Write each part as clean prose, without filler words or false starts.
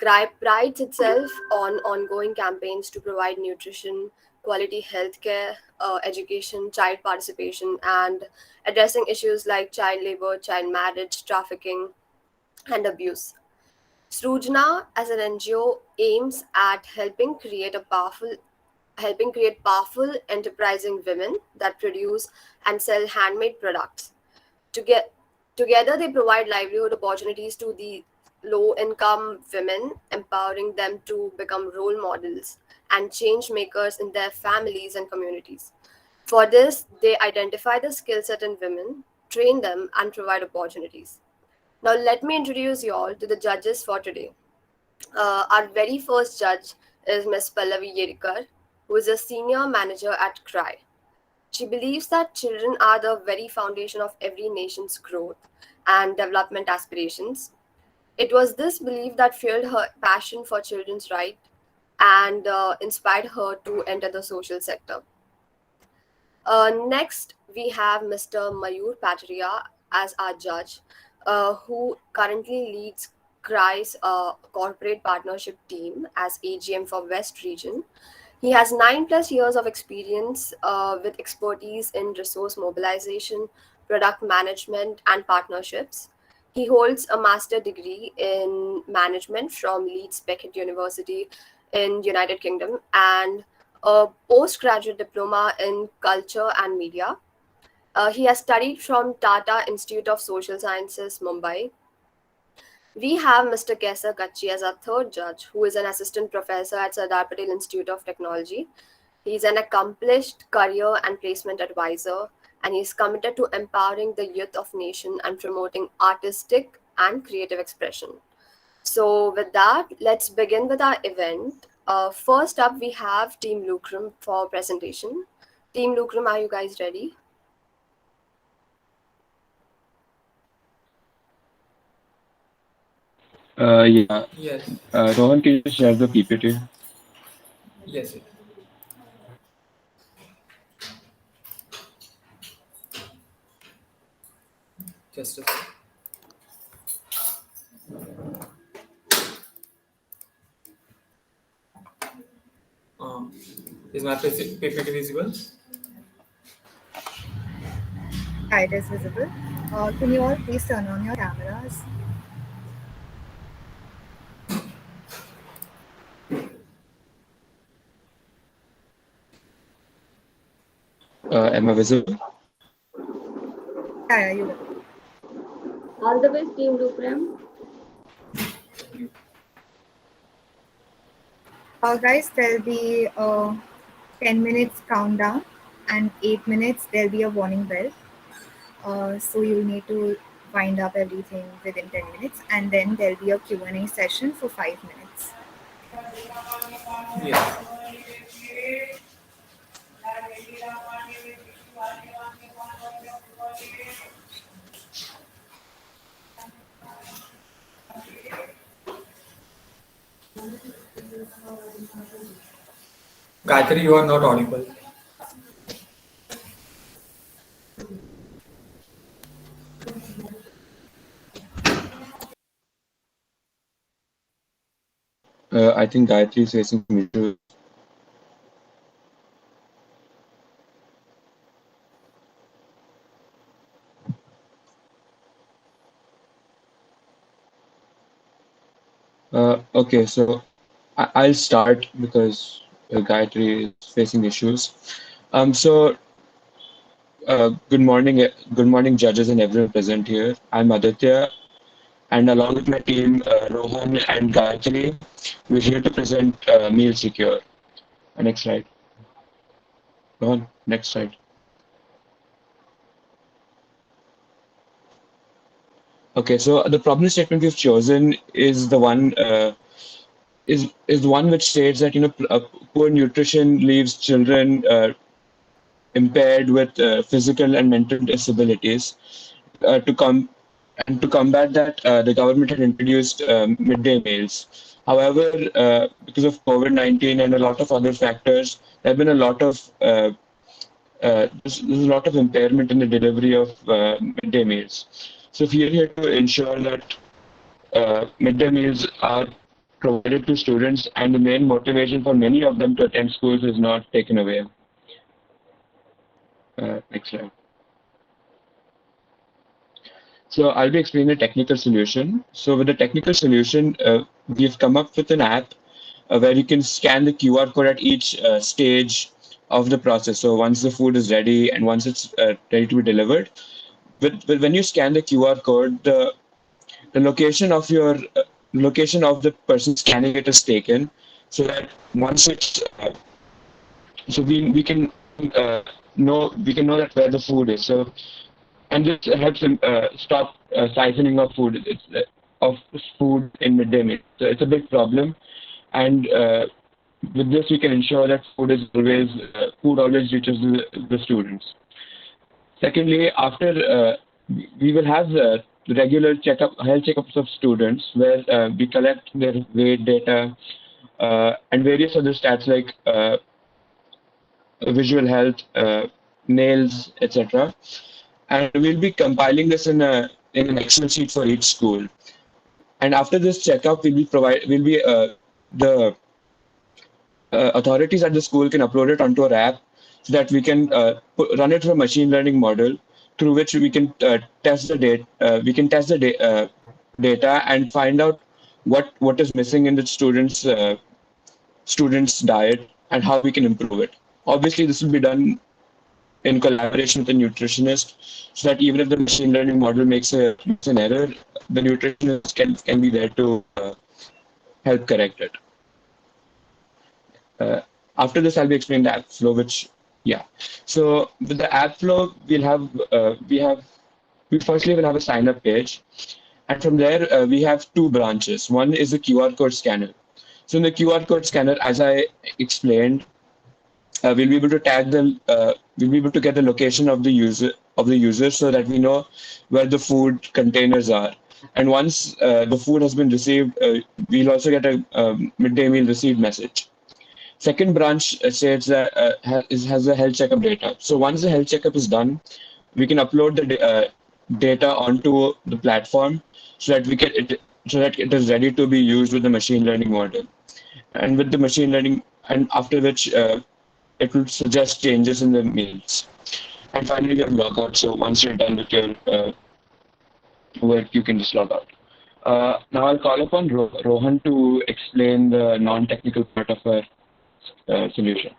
CRY prides itself on ongoing campaigns to provide nutrition, quality healthcare, education, child participation, and addressing issues like child labor, child marriage, trafficking, and abuse. Srujna, as an NGO, aims at helping create powerful, enterprising women that produce and sell handmade products. To get, Together, they provide livelihood opportunities to the low income women, empowering them to become role models and change makers in their families and communities. For this, they identify the skill set in women, train them, and provide opportunities. Now, let me introduce you all to the judges for today. Our very first judge is Ms. Pallavi Yerikar, who is a senior manager at CRY. She believes that children are the very foundation of every nation's growth and development aspirations. It was this belief that fueled her passion for children's rights and inspired her to enter the social sector. Next, we have Mr. Mayur Pataria as our judge, who currently leads CRY's corporate partnership team as AGM for West Region. He has 9+ years of experience with expertise in resource mobilization, product management, and partnerships. He holds a master degree in management from Leeds Beckett University in United Kingdom and a postgraduate diploma in culture and media. He has studied from Tata Institute of Social Sciences, Mumbai. We have Mr. Kaisar Kachi as our third judge, who is an assistant professor at Sardar Patel Institute of Technology. He's an accomplished career and placement advisor, and he's committed to empowering the youth of nation and promoting artistic and creative expression. So, with that, let's begin with our event. First up, we have Team Lucrum for presentation. Team Lucrum, are you guys ready? Yeah. Yes, Rohan, can you just share the PPT? yes. Just a sec. Um, is my PPT visible? Yeah, it is visible. Can you all please turn on your cameras? Am I visible? Yeah, you will. All the best, Team Lucram. Guys, there'll be a 10 minutes countdown and 8 minutes there'll be a warning bell. So you'll need to wind up everything within 10 minutes and then there'll be a Q&A session for 5 minutes. Yes. Gayatri, you are not audible. I think Gayatri is facing some issues. Okay, so I'll start because Gayatri is facing issues. So good morning, judges and everyone present here. I'm Aditya, and along with my team, Rohan and Gayatri, we're here to present Meal Secure. Next slide. Rohan, next slide. Okay, so the problem statement we've chosen is the one is the one which states that poor nutrition leaves children impaired with physical and mental disabilities. To come and to combat that, the government had introduced midday meals. However, because of COVID-19 and a lot of other factors, there have been a lot of there's a lot of impairment in the delivery of midday meals. So we are here to ensure that midday meals are provided to students, and the main motivation for many of them to attend schools is not taken away. Next slide. So I'll be explaining the technical solution. So with the technical solution, we've come up with an app where you can scan the QR code at each stage of the process. So once the food is ready and once it's ready to be delivered, when you scan the QR code, the location of the person scanning it is taken, so that once it's so uh, we can know that where the food is. So and this helps stop siphoning of food. Of food in midday meal. So it's a big problem, and with this we can ensure that food always reaches the students. Secondly, after we will have regular health checkups of students where we collect their weight data and various other stats like visual health, nails, etc. And we'll be compiling this in an Excel sheet for each school. And after this checkup, the authorities at the school can upload it onto our app so that we can run it through a machine learning model through which we can test the data. Data and find out what is missing in the students' diet and how we can improve it. Obviously, this will be done in collaboration with the nutritionist, so that even if the machine learning model makes an error, the nutritionist can be there to help correct it. Uh, After this, I'll be explaining the app flow, which, yeah. So with the app flow, we firstly will have a sign up page. And from there, we have two branches. One is the QR code scanner. So in the QR code scanner, as I explained, we'll be able to get the location of the user so that we know where the food containers are. And once the food has been received, we'll also get a midday meal received message. Second branch says that has the health checkup data. So once the health checkup is done, we can upload the data onto the platform so that so that it is ready to be used with the machine learning model. And with the machine learning, and after which it will suggest changes in the meals. And finally, we have logout. So once you're done with your work, you can just log out. Now I'll call upon Rohan to explain the non-technical part of our solution.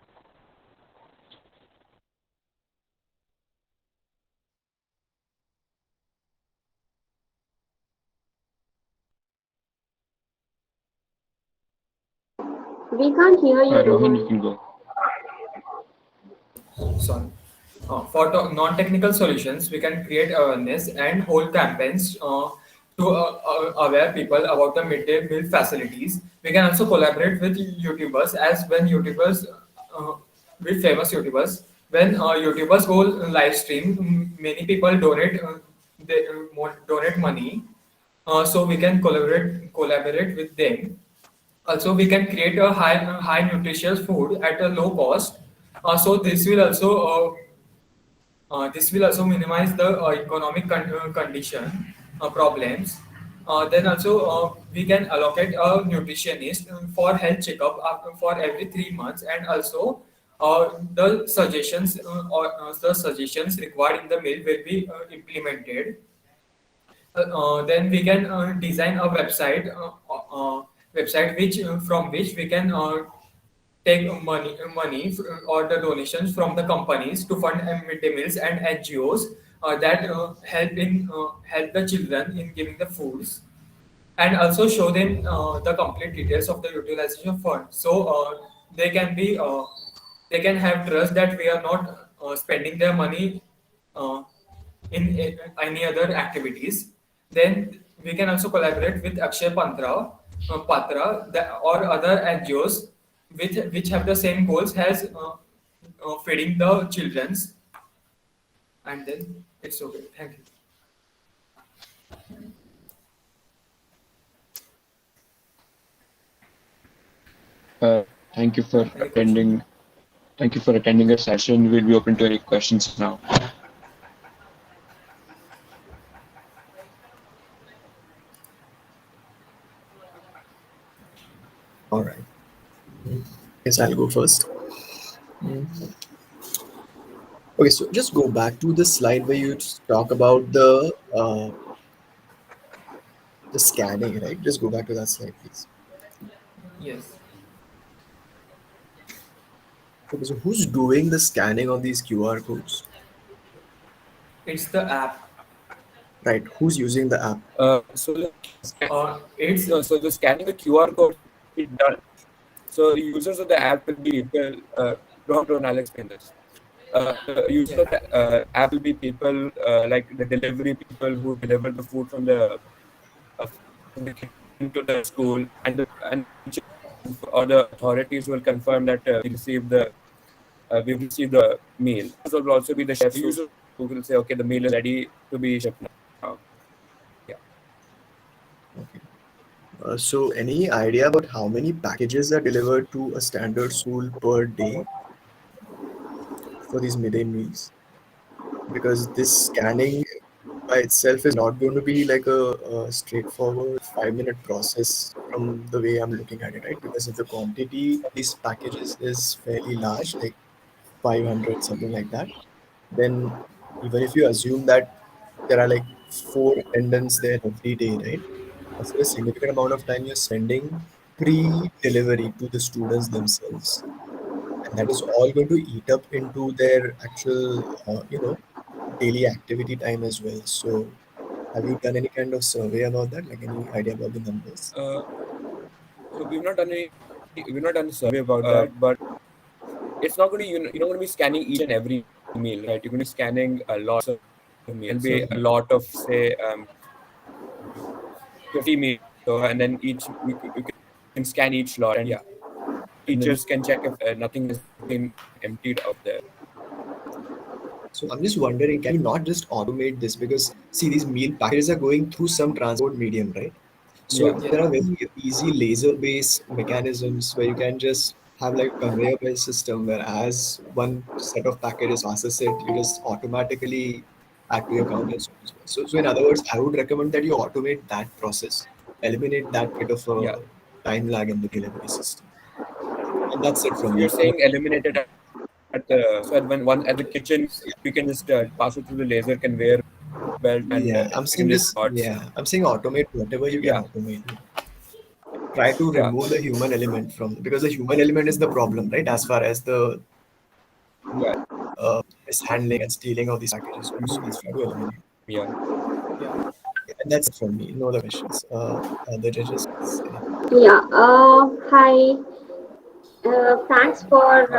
We can't hear you, Rohan, you Rohan. can go. Sorry. For non-technical solutions, we can create awareness and hold campaigns to aware people about the midday meal facilities. We can also collaborate with YouTubers, as when YouTubers, with famous YouTubers, when YouTubers go live stream, many people donate money. So we can collaborate with them. Also, we can create a high nutritious food at a low cost. So this will also minimize the economic condition problems. Then also we can allocate a nutritionist for health checkup for every 3 months, and also the suggestions required in the meal will be implemented. Then we can design a website which from which we can take or the donations from the companies to fund midday meals and NGOs that help the children in giving the foods, and also show them the complete details of the utilization of fund, so they can have trust that we are not spending their money uh, in any other activities. Then we can also collaborate with Patra or other NGOs which have the same goals as feeding the childrens. And then it's okay. Thank you. Uh, thank you for Any question? attending. Thank you for attending our session. We'll be open to any questions now. All right. Yes, I'll go first. Mm. Okay, so just go back to the slide where you talk about the scanning, right? Just go back to that slide, please. Yes, Okay, so who's doing the scanning of these QR codes? it's the app. Right? Who's using the app? It's No, so the scanning the QR code will be done. So the users of the app will be people. Don't I'll explain this. The users yeah, of the app will be people like the delivery people who deliver the food from the kitchen to the school, and the teachers or the authorities will confirm that we've received the meal. Users will also be the chefs who will say, okay, the meal is ready to be shipped now. Yeah. Okay. So any idea about how many packages are delivered to a standard school per day for these midday meals? Because this scanning by itself is not going to be like a straightforward 5-minute process from the way I'm looking at it, right? Because if the quantity of these packages is fairly large, like 500, something like that, then even if you assume that there are like four attendants there every day, right? That's a significant amount of time you're spending pre-delivery to the students themselves, and that is all going to eat up into their actual, daily activity time as well. So, have you done any kind of survey about that? Like any idea about the numbers? So we've not done a survey about that, but it's not going to you're not going to be scanning each and every meal, right? You're going to be scanning a lot of meals. There'll be a lot of say 50 meals, so and then you can scan each lot, and yeah, And then, teachers can check if nothing has been emptied out there. so I'm just wondering, can you not just automate this? Because see, these meal packages are going through some transport medium, right? So Yeah. there yeah, are very easy laser-based mechanisms where you can just have like a conveyor-based system where as one set of packages passes it, you just automatically add to your count and so on. So in other words, I would recommend that you automate that process, eliminate that bit of Yeah. a time lag in the delivery system. And that's it So from you're me. saying eliminated at the so at when one at the kitchen we can just pass it through the laser conveyor belt and Yeah, I'm we can saying just just lots. yeah, I'm saying automate whatever you can Yeah. automate. Try to Yeah. remove the human element from, because the human element is the problem, right? As far as the Yeah. mishandling and stealing of these packages goes. So let's try to eliminate. Yeah. yeah. And that's it from me. No other questions. The judges, anything? Yeah. Hi. Thanks for Hi.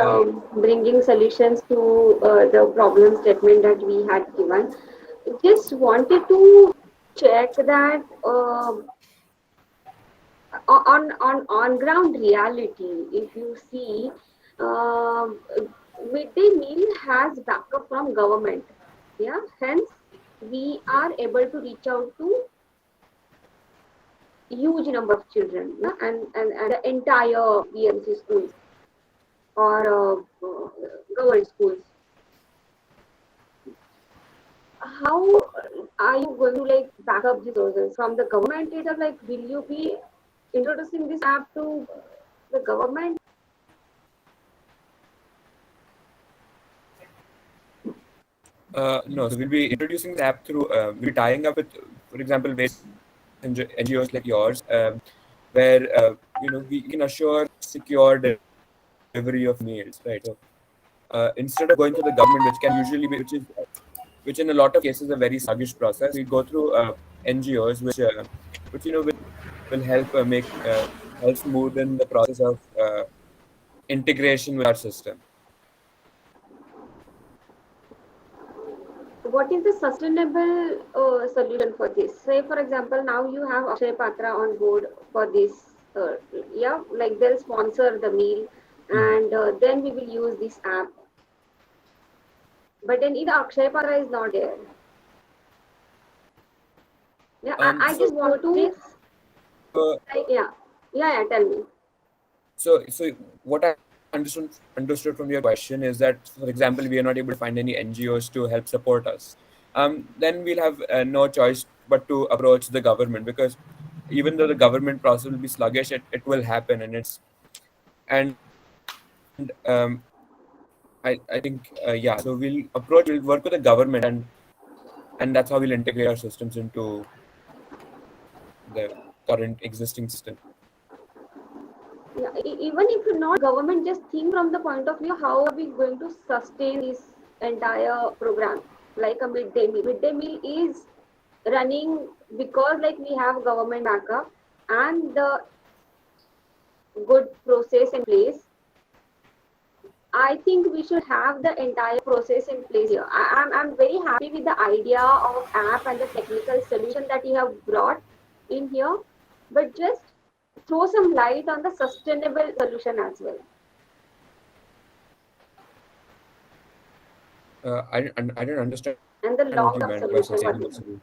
bringing solutions to the problem statement that we had given. Just wanted to check that on ground reality, if you see, um, midday meal has backup from government. Yeah, hence we are able to reach out to huge number of children. Yeah, and the entire BMC schools or government schools. How are you going to like back up these resources from the government itself? Like, will you be introducing this app to the government? No, so we'll be introducing the app through we'll be tying up with, for example, various NGOs like yours, where we can assure secure delivery of meals, right? So instead of going to the government, which can usually be, which in a lot of cases is a very sluggish process, we go through NGOs, which will help help smoothen the process of integration with our system. What is the sustainable solution for this? Say, for example, now you have Akshay Patra on board for this. Yeah, like they'll sponsor the meal, and then we will use this app. But then if the Akshay Patra is not there, yeah, I So just want to, uh, like, yeah, tell me. so what I understood from your question is that, for example, we are not able to find any NGOs to help support us. Then we'll have no choice but to approach the government, because even though the government process will be sluggish, it will happen, and I think yeah. So we'll work with the government, and that's how we'll integrate our systems into the current existing system. Yeah, even if you're not government, just think from the point of view how are we going to sustain this entire program, like a midday meal. Midday meal is running because like we have government backup and the good process in place. I think we should have the entire process in place here. I'm very happy with the idea of app and the technical solution that you have brought in here, but just throw some light on the sustainable solution as well. I don't understand what you And the meant by long-term sustainable solution, what solution.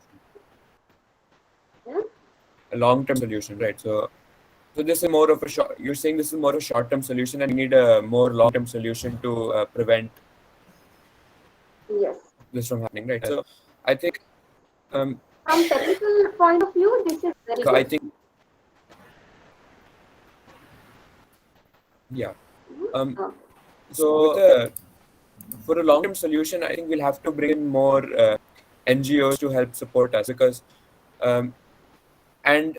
you yeah? A long-term solution, right? So this is more of a short. You're saying this is more of a short-term solution, and we need a more long-term solution to prevent Yes. this from happening, right? So I think, um, From technical point of view, this is very so I good. think, yeah. Mhm. Um, Uh, so with a for a long-term solution, I think we'll have to bring in more NGOs to help support us because, and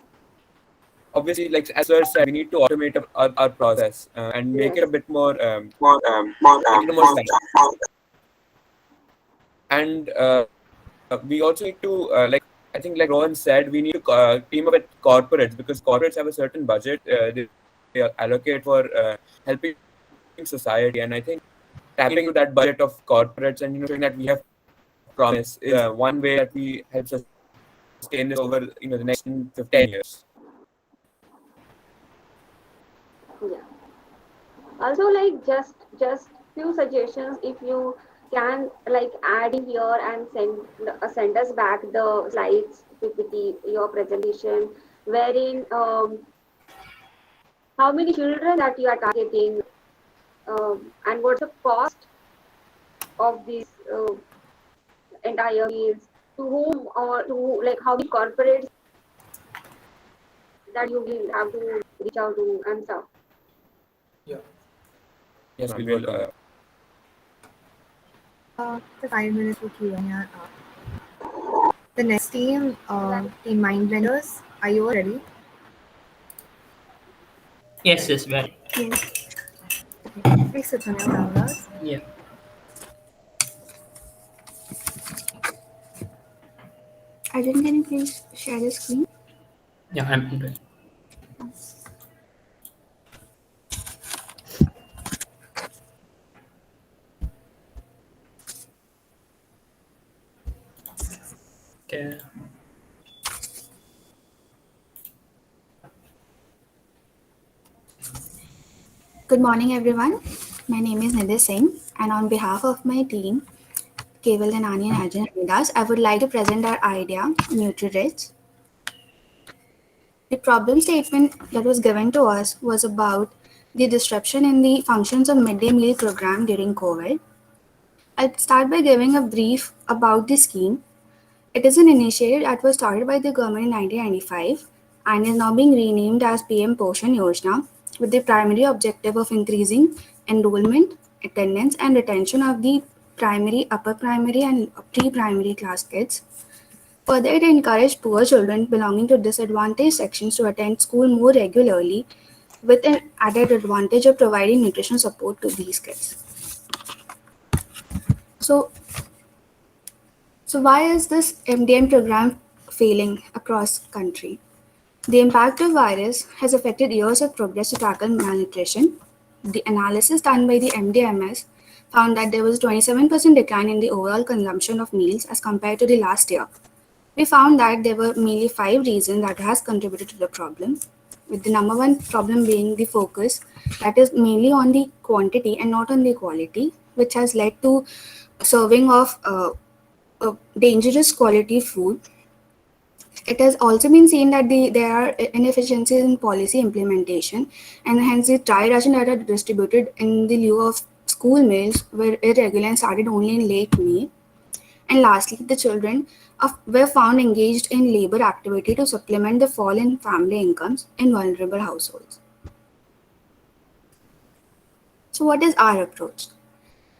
obviously, like as sir said, we need to automate our process and make yes. it a bit more, make it more fast. And we also need to I think like Rohan said, we need to team up with corporates because corporates have a certain budget they allocate for helping society, and I think tapping into that budget of corporates and showing that we have promise is one way that we help sustain this over the next 10 years. Yeah. Also, like just few suggestions if you can like add in here and send us back the slides, PPT, your presentation, wherein how many children that you are targeting, and what's the cost of these entire meals, to whom or to like how many corporates that you will have to reach out to and stuff. Yeah. Yes, we will. The 5 minutes for Q&A are up. The next team, Team Mind Blenders, are you all ready? Yes, yes, very. Yes. Okay. Please switch on your cameras. Yeah, Arjun, can you please share the screen? yeah, I'm doing. Okay. Good morning, everyone. My name is Nidhi Singh, and on behalf of my team, Keval, Danani, and Arjun Amidas, I would like to present our idea, NutriRich. The problem statement that was given to us was about the disruption in the functions of midday meal program during COVID. I'll start by giving a brief about the scheme. It is an initiative that was started by the government in 1995 and is now being renamed as PM Poshan Yojana with the primary objective of increasing enrollment, attendance, and retention of the primary, upper primary, and pre-primary class kids. Further, it encouraged poor children belonging to disadvantaged sections to attend school more regularly with an added advantage of providing nutrition support to these kids. So, So why is this MDM program failing across country? The impact of virus has affected years of progress to tackle malnutrition. The analysis done by the MDMS found that there was a 27% decline in the overall consumption of meals as compared to the last year. We found that there were mainly 5 reasons that has contributed to the problem, with the number one problem being the focus that is mainly on the quantity and not on the quality, which has led to serving of dangerous quality food. It has also been seen that there are inefficiencies in policy implementation, and hence the dry ration that are distributed in the lieu of school meals were irregular and started only in late May. And lastly, the children were found engaged in labor activity to supplement the fall in family incomes in vulnerable households. So, what is our approach?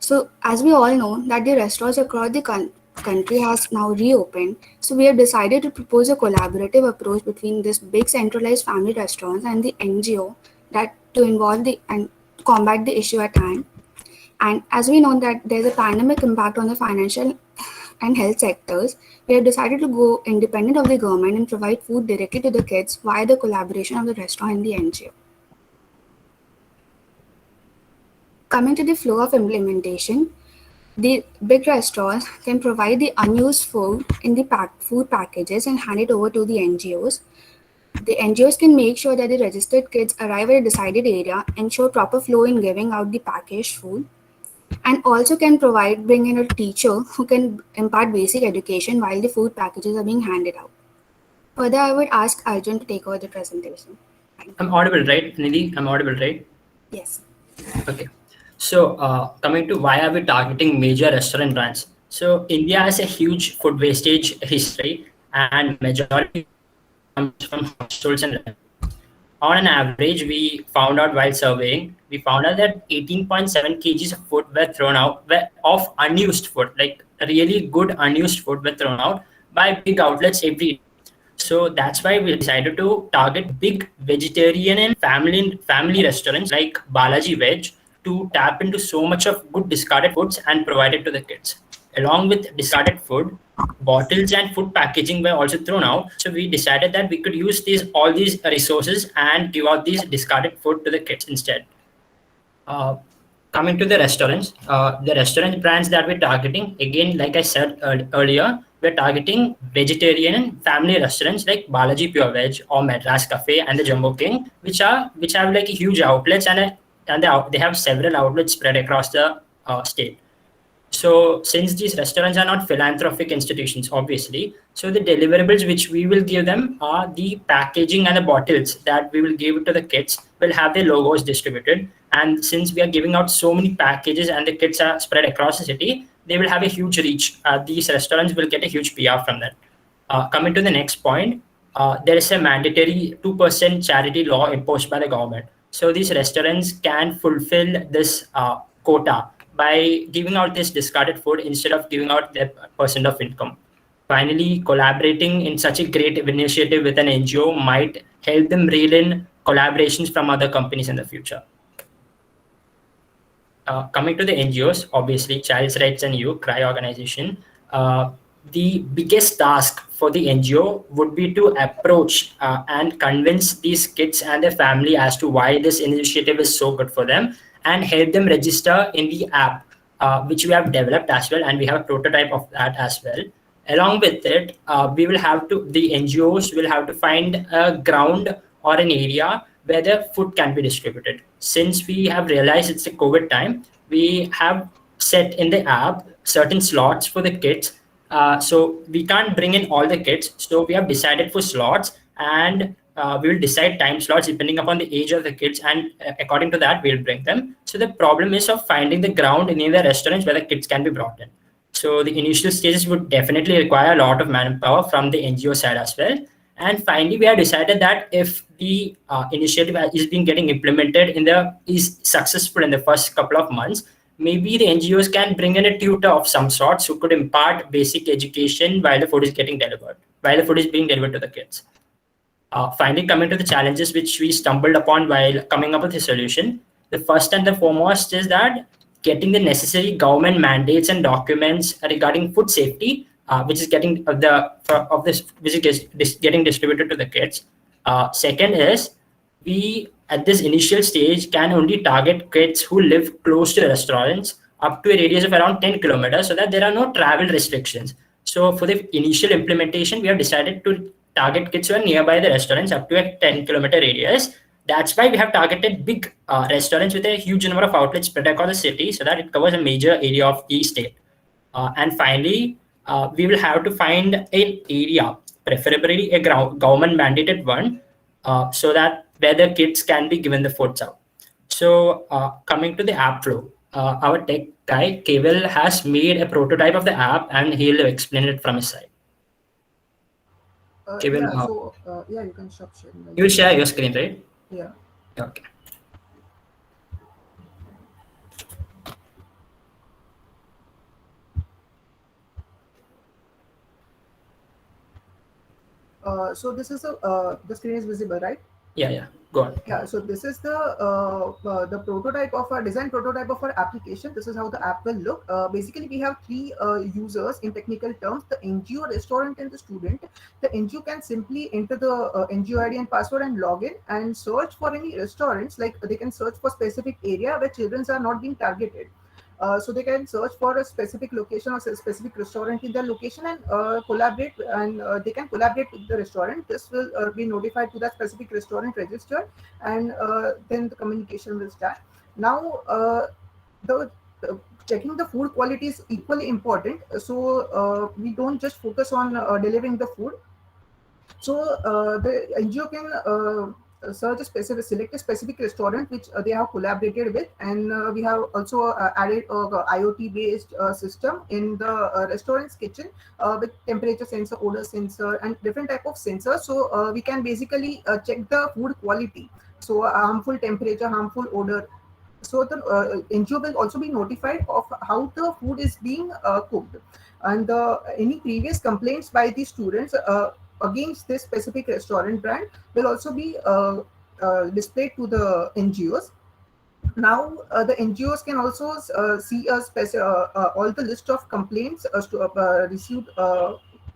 So, as we all know, that the restaurants across the country has now reopened, so we have decided to propose a collaborative approach between this big centralized family restaurants and the NGO that to involve the and combat the issue at hand. And as we know that there's a pandemic impact on the financial and health sectors, we have decided to go independent of the government and provide food directly to the kids via the collaboration of the restaurant and the NGO. Coming to the flow of implementation, the big restaurants can provide the unused food in the food packages and hand it over to the NGOs. The NGOs can make sure that the registered kids arrive at a decided area, ensure proper flow in giving out the packaged food, and also can bring in a teacher who can impart basic education while the food packages are being handed out. Further, I would ask Arjun to take over the presentation. Thank I'm you. audible, right, Nidhi? I'm audible, right? Yes. Okay. So, coming to why are we targeting major restaurant brands? So, India has a huge food wastage history, and majority of this waste comes from households and on an average, we found out while surveying, we found out that 18.7 kgs of food were thrown out of unused food, like really good unused food were thrown out by big outlets every day. So that's why we decided to target big vegetarian and family restaurants like Balaji Veg to tap into so much of good discarded foods and provide it to the kids. Along with discarded food, bottles and food packaging were also thrown out. So we decided that we could use all these resources and give out these discarded food to the kids instead. Uh, Coming to the restaurant brands that we're targeting, again, like I said earlier, we're targeting vegetarian and family restaurants like Balaji Pure Veg or Madras Cafe and the Jumbo King, which have like huge outlets and they have several outlets spread across the state. So, since these restaurants are not philanthropic institutions, obviously, so the deliverables which we will give them are the packaging and the bottles that we will give to the kids will have their logos distributed. And since we are giving out so many packages and the kids are spread across the city, they will have a huge reach. These restaurants will get a huge PR from that. Coming to the next point, there is a mandatory 2% charity law imposed by the government. So these restaurants can fulfill this quota by giving out this discarded food instead of giving out their percent of income. Finally, collaborating in such a great initiative with an NGO might help them reel in collaborations from other companies in the future. Coming to the NGOs, obviously, Child's Rights and You, CRY organization, the biggest task for the NGO would be to approach and convince these kids and their family as to why this initiative is so good for them and help them register in the app, which we have developed as well, and we have a prototype of that as well. Along with it, the NGOs will have to find a ground or an area where the food can be distributed. Since we have realized it's a COVID time, we have set in the app certain slots for the kids. So we can't bring in all the kids. So we have decided for slots and we will decide time slots depending upon the age of the kids, and according to that, we'll bring them. So the problem is of finding the ground in the restaurants where the kids can be brought in. So the initial stages would definitely require a lot of manpower from the NGO side as well. And finally, we have decided that if the initiative is being getting implemented is successful in the first couple of months, maybe the NGOs can bring in a tutor of some sorts who could impart basic education while the food is getting delivered, while the food is being delivered to the kids. Finally, coming to the challenges which we stumbled upon while coming up with a solution, the first and the foremost is that getting the necessary government mandates and documents regarding food safety, which is getting getting distributed to the kids. Second is we at this initial stage can only target kids who live close to the restaurants up to a radius of around 10 kilometers so that there are no travel restrictions. So for the initial implementation, we have decided to target kids who are nearby the restaurants up to a 10-kilometer radius. That's why we have targeted big restaurants with a huge number of outlets spread across the city so that it covers a major area of the state. And finally, we will have to find an area, preferably a government mandated one, so that where the kids can be given the foods out. So coming to the app flow, our tech guy, Keval, has made a prototype of the app and he'll explain it from his side. Keval, Yeah, so yeah, you can stop sharing the you screen. share your screen, right? Yeah. Okay. So this is a the screen is visible, right? Yeah, yeah. Go on. Yeah, so this is the prototype of our design prototype of our application. This is how the app will look. Basically, we have three users in technical terms: the NGO, restaurant, and the student. The NGO can simply enter the NGO ID and password and log in and search for any restaurants. Like they can search for specific area where children are not being targeted. So they can search for a specific location or a specific restaurant in their location and collaborate, and they can collaborate with the restaurant. This will be notified to that specific restaurant registered, and then the communication will start. Now, the checking the food quality is equally important. So we don't just focus on delivering the food. So the NGO can search a specific, select a specific restaurant which they have collaborated with, and we have also added a IoT-based system in the restaurant's kitchen with temperature sensor, odor sensor, and different type of sensors. So we can basically check the food quality. So harmful temperature, harmful odor. So the NGO will also be notified of how the food is being cooked, and any previous complaints by the students against this specific restaurant brand will also be displayed to the NGOs. Now the NGOs can also see all the list of complaints received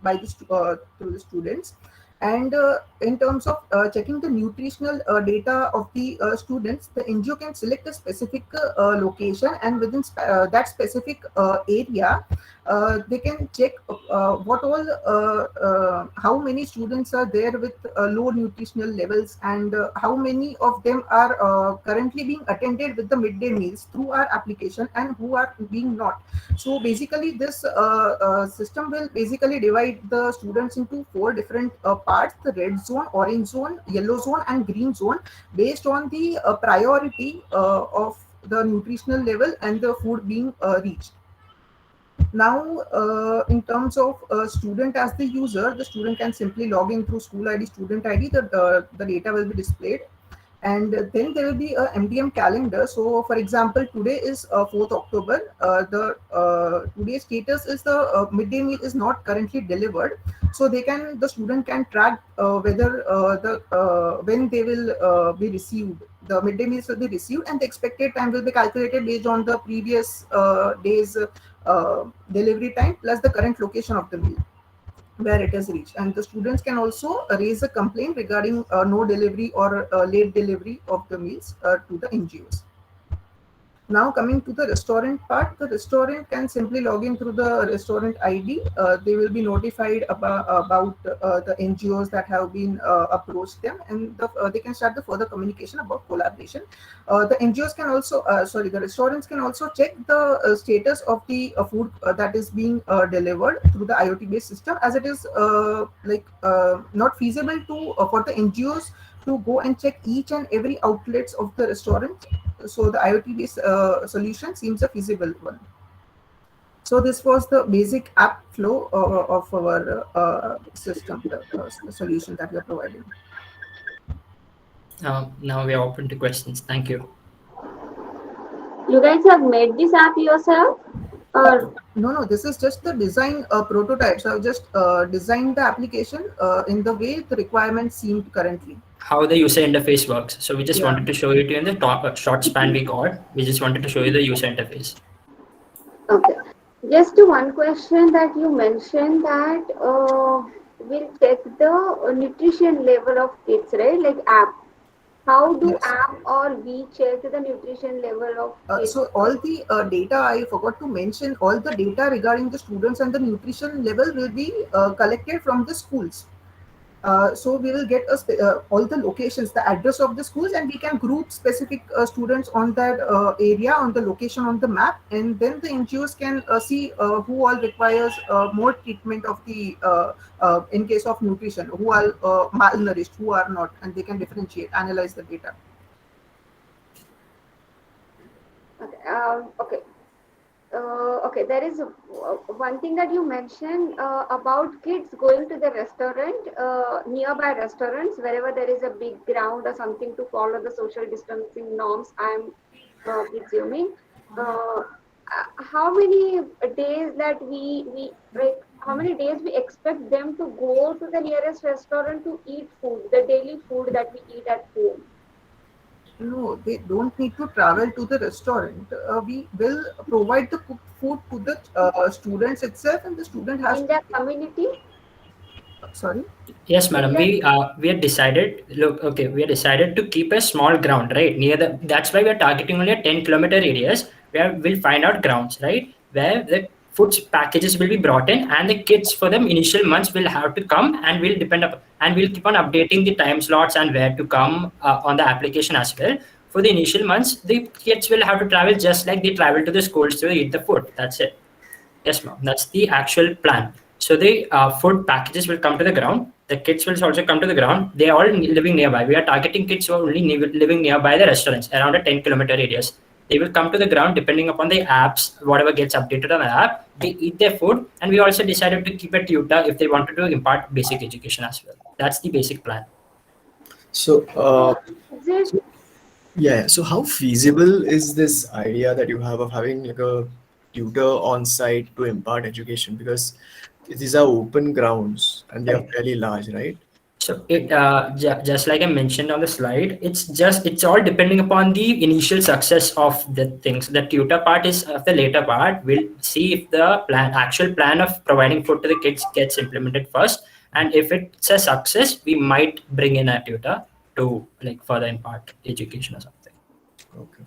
by through the students. And in terms of checking the nutritional data of the students, the NGO can select a specific location, and within that specific area, they can check what all how many students are there with low nutritional levels, and how many of them are currently being attended with the midday meals through our application, and who are being not. So basically this system will basically divide the students into four different parts: the red zone, orange zone, yellow zone, and green zone, based on the priority of the nutritional level and the food being reached. Now, in terms of student as the user, the student can simply log in through school ID, student ID. The data will be displayed, and then there will be a MDM calendar. So, for example, today is 4th October. The today's status is the midday meal is not currently delivered. So the student can track whether the when they will be received. The midday meals will be received, and the expected time will be calculated based on the previous day's delivery time plus the current location of the meal where it is reached. And the students can also raise a complaint regarding no delivery or late delivery of the meals to the NGOs. Now coming to the restaurant part, the restaurant can simply log in through the restaurant ID. They will be notified about the NGOs that have been approached them, and they can start the further communication about collaboration. The NGOs can also, the restaurants can also check the status of the food that is being delivered through the IoT-based system, as it is not feasible to for the NGOs to go and check each and every outlets of the restaurant. So the IoT-based solution seems a feasible one. So this was the basic app flow of our system, the solution that we are providing. Now we are open to questions. Thank you. You guys have made this app yourself, or No, this is just the design prototype. So I've just designed the application in the way the requirements seemed currently. How the user interface works. So we just Yeah. wanted to show you in the top, short span we got. We just wanted to show you the user interface. okay? Just one question that you mentioned that we'll check the nutrition level of kids, right? Like app. How do Yes. app or we check the nutrition level of kids? So all the data, I forgot to mention, all the data regarding the students and the nutrition level will be collected from the schools. So we will get all the locations, the address of the schools, and we can group specific students on that area, on the location on the map, and then the NGOs can see who all requires more treatment of the in case of nutrition, who are malnourished, who are not, and they can differentiate, analyze the data. Okay. Okay. Okay, there is one thing that you mentioned about kids going to the restaurant, nearby restaurants, wherever there is a big ground or something to follow the social distancing norms. I'm presuming. How many days that we like? How many days we expect them to go to the nearest restaurant to eat food, the daily food that we eat at home No, they don't need to travel to the restaurant. We will provide the cooked food to the students itself, and the student has in to their take. community? Sorry. Yes, In madam. their We had decided. Look, okay, we had decided to keep a small ground right near the. That's why we are targeting only a 10-kilometer radius where we'll find out grounds right where the food packages will be brought in, and the kids for the initial months will have to come, and we'll depend up and we'll keep on updating the time slots and where to come on the application as well. For the initial months, the kids will have to travel just like they travel to the schools to eat the food. That's it. Yes, ma'am. That's the actual plan. So the food packages will come to the ground. The kids will also come to the ground. They are all living nearby. We are targeting kids who are only living nearby the restaurants around a 10-kilometer radius. They will come to the ground depending upon the apps, whatever gets updated on the app. They eat their food, and we also decided to keep a tutor if they wanted to impart basic education as well. That's the basic plan. So, is it so yeah. So, how feasible is this idea that you have of having like a tutor on site to impart education? Because these are open grounds and they are Correct. fairly large, right? So it just like I mentioned on the slide, it's all depending upon the initial success of the things. The tutor part is of the later part. We'll see if the actual plan of providing food to the kids gets implemented first, and if it's a success, we might bring in a tutor to like further impart education or something. Okay.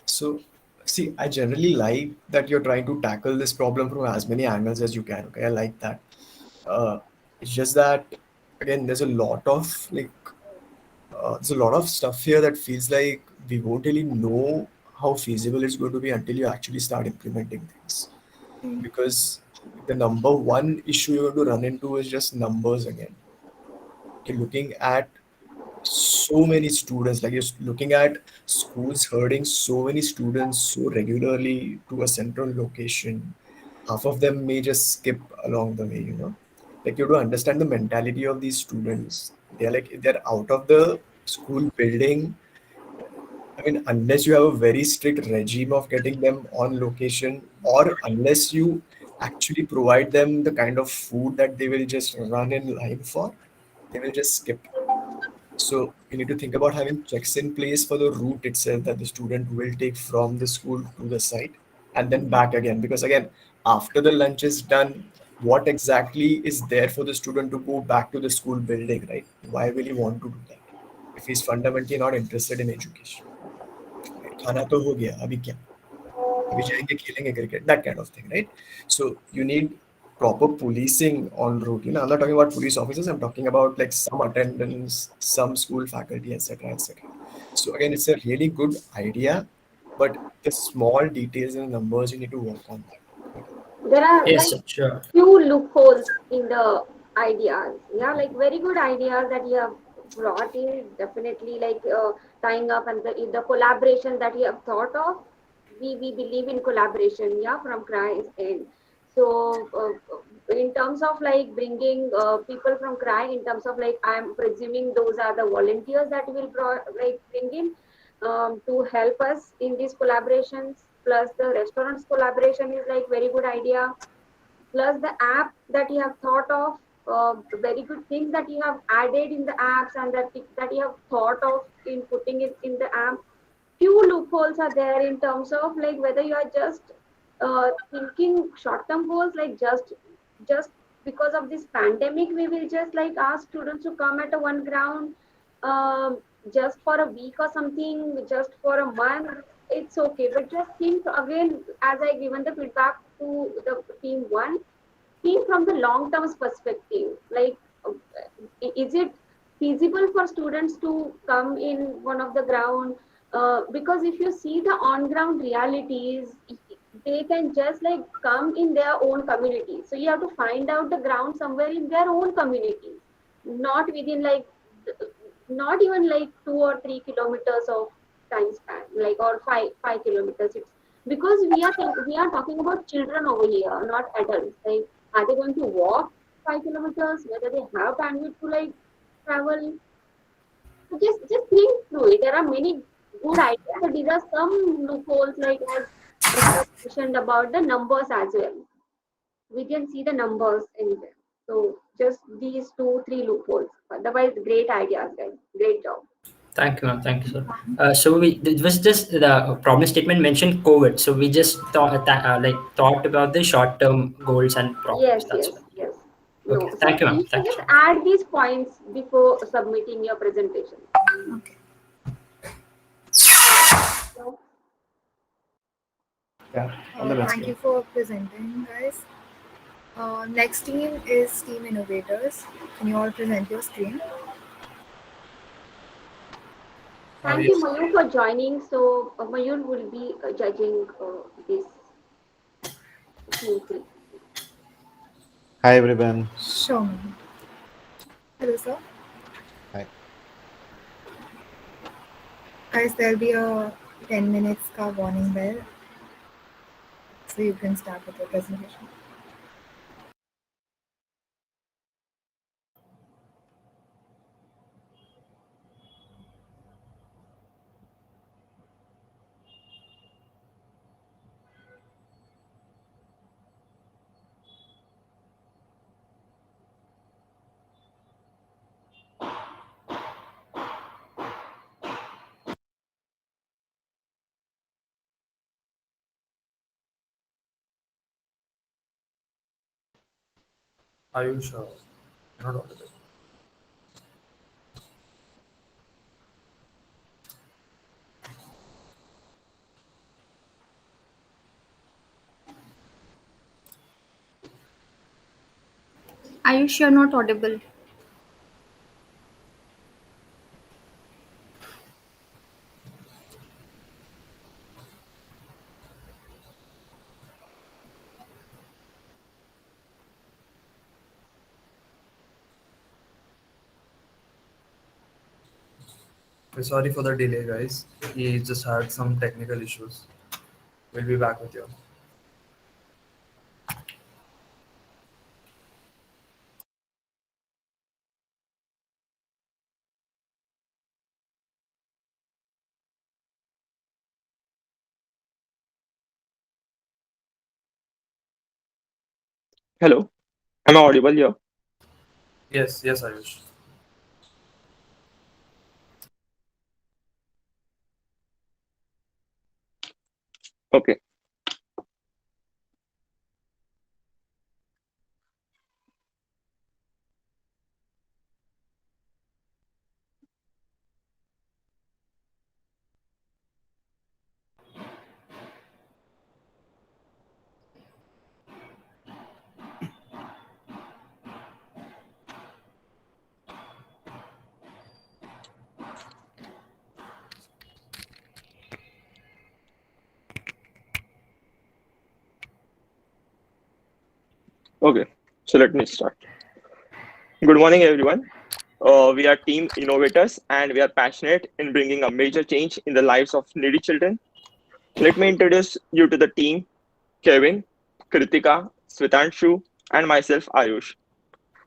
So, see, I generally like that you're trying to tackle this problem from as many angles as you can. Okay, I like that. It's just that again, there's a lot of stuff here that feels like we won't really know how feasible it's going to be until you actually start implementing things. Because the number one issue you're going to run into is just numbers again. You're looking at so many students, like you're looking at schools herding so many students so regularly to a central location. Half of them may just skip along the way, you know. Like you have to understand the mentality of these students. They're like they're out of the school building. I mean, unless you have a very strict regime of getting them on location, or unless you actually provide them the kind of food that they will just run in line for, they will just skip. So you need to think about having checks in place for the route itself that the student will take from the school to the site and then back again. Because again, after the lunch is done, what exactly is there for the student to go back to the school building, right? Why will he want to do that if he's fundamentally not interested in education? Right? खाना तो हो गया, अभी क्या? अभी जाएंगे खेलेंगे cricket, that kind of thing, right? So you need proper policing on route. You know, I'm not talking about police officers. I'm talking about like some attendants, some school faculty, etc., etc. So again, it's a really good idea, but the small details and numbers you need to work on that. Right? there are Yes, like sir, sure. few loopholes in the ideas, yeah, like very good ideas that you have brought in, definitely like tying up and the collaboration that you have thought of. We believe in collaboration, yeah, from CRI's end. So in terms of like bringing people from CRI, in terms of like I'm presuming those are the volunteers that will like bring in to help us in these collaborations, plus the restaurants collaboration is like very good idea, plus the app that you have thought of, very good things that you have added in the apps, and that you have thought of in putting it in the app. Few loopholes are there in terms of like whether you are just thinking short term goals, like just because of this pandemic we will just like ask students to come at a one ground, um, just for a week or something, just for a month, it's okay, but just think again, as I given the feedback to the team one, think from the long term perspective, like uh, is it feasible for students to come in one of the ground, because if you see the on ground realities, they can just like come in their own community, so you have to find out the ground somewhere in their own community, not within like not even like 2 or 3 kilometers of time span, like or 5 kilometers. It's because we are talking about children over here, not adults. Like, are they going to walk 5 kilometers? Whether they have bandwidth to like travel? So just think through it. There are many good ideas, but these are some loopholes, like as Mr. mentioned about the numbers as well. We can see the numbers in there. So just these two, three loopholes. Otherwise, great ideas, guys. Great job. Thank you, ma'am. Thank you, sir. So it was just the problem statement mentioned COVID. So we just thought about the short-term goals and problems. Yes, That's yes, why. yes. Okay. No. So Thank you, ma'am. you Thank you just so much. add these points before submitting your presentation. Okay. So, Yeah, on the next Thank one. you for presenting, guys. Next team is Team Innovators. Can you all present your screen? thank you, Yes. Mayur, for joining. So Mayur will be judging this team three. Hi everyone. Sure, ma'am. Hello, sir. Hi. Guys, there'll be a 10 minutes ka warning bell, so you can start with your presentation. Ayush, you're not audible. Ayush, you're not audible. We're sorry for the delay, guys. He just had some technical issues. We'll be back with you. Hello, am I audible here? Yes, yes, Ayush. Okay. Okay. So let me start. Good morning, everyone. We are Team Innovators and we are passionate in bringing a major change in the lives of needy children. Let me introduce you to the team Kevin, Kritika, Swetanshu, and myself, Ayush.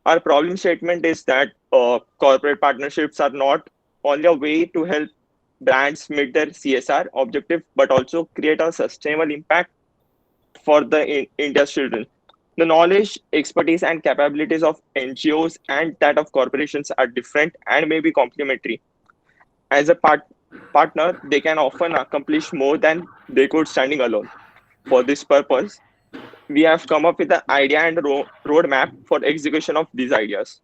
Our problem statement is that corporate partnerships are not only a way to help brands meet their CSR objective, but also create a sustainable impact for the India's children. The knowledge, expertise, and capabilities of NGOs and that of corporations are different and may be complementary. As a partner, they can often accomplish more than they could standing alone. For this purpose, we have come up with an idea and roadmap for execution of these ideas.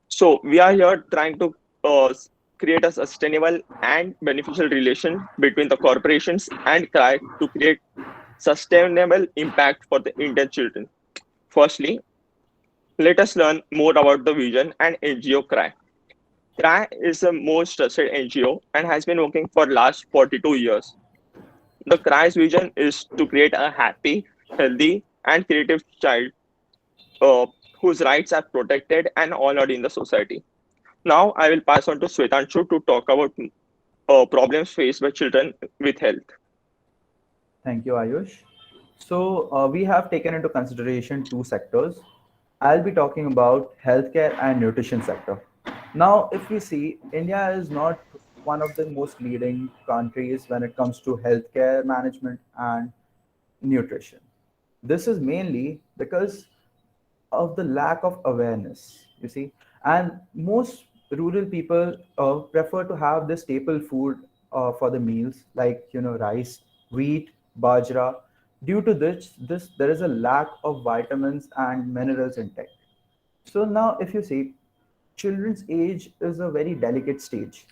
So we are here trying to create a sustainable and beneficial relation between the corporations and CRI to create sustainable impact for the Indian children. Firstly, let us learn more about the vision and NGO CRI. CRI is the most trusted NGO and has been working for last 42 years. The CRI's vision is to create a happy, healthy, and creative child uh, whose rights are protected and honored in the society. Now I will pass on to Swetanshu to talk about problems faced by children with health. Thank you, Ayush. So, we have taken into consideration two sectors. I'll be talking about healthcare and nutrition sector. Now, if you see, India is not one of the most leading countries when it comes to healthcare management and nutrition. This is mainly because of the lack of awareness, you see. And most rural people prefer to have the staple food for the meals, like, rice, wheat, bajra. Due to this there is a lack of vitamins and minerals intake. So now, if you see, children's age is a very delicate stage.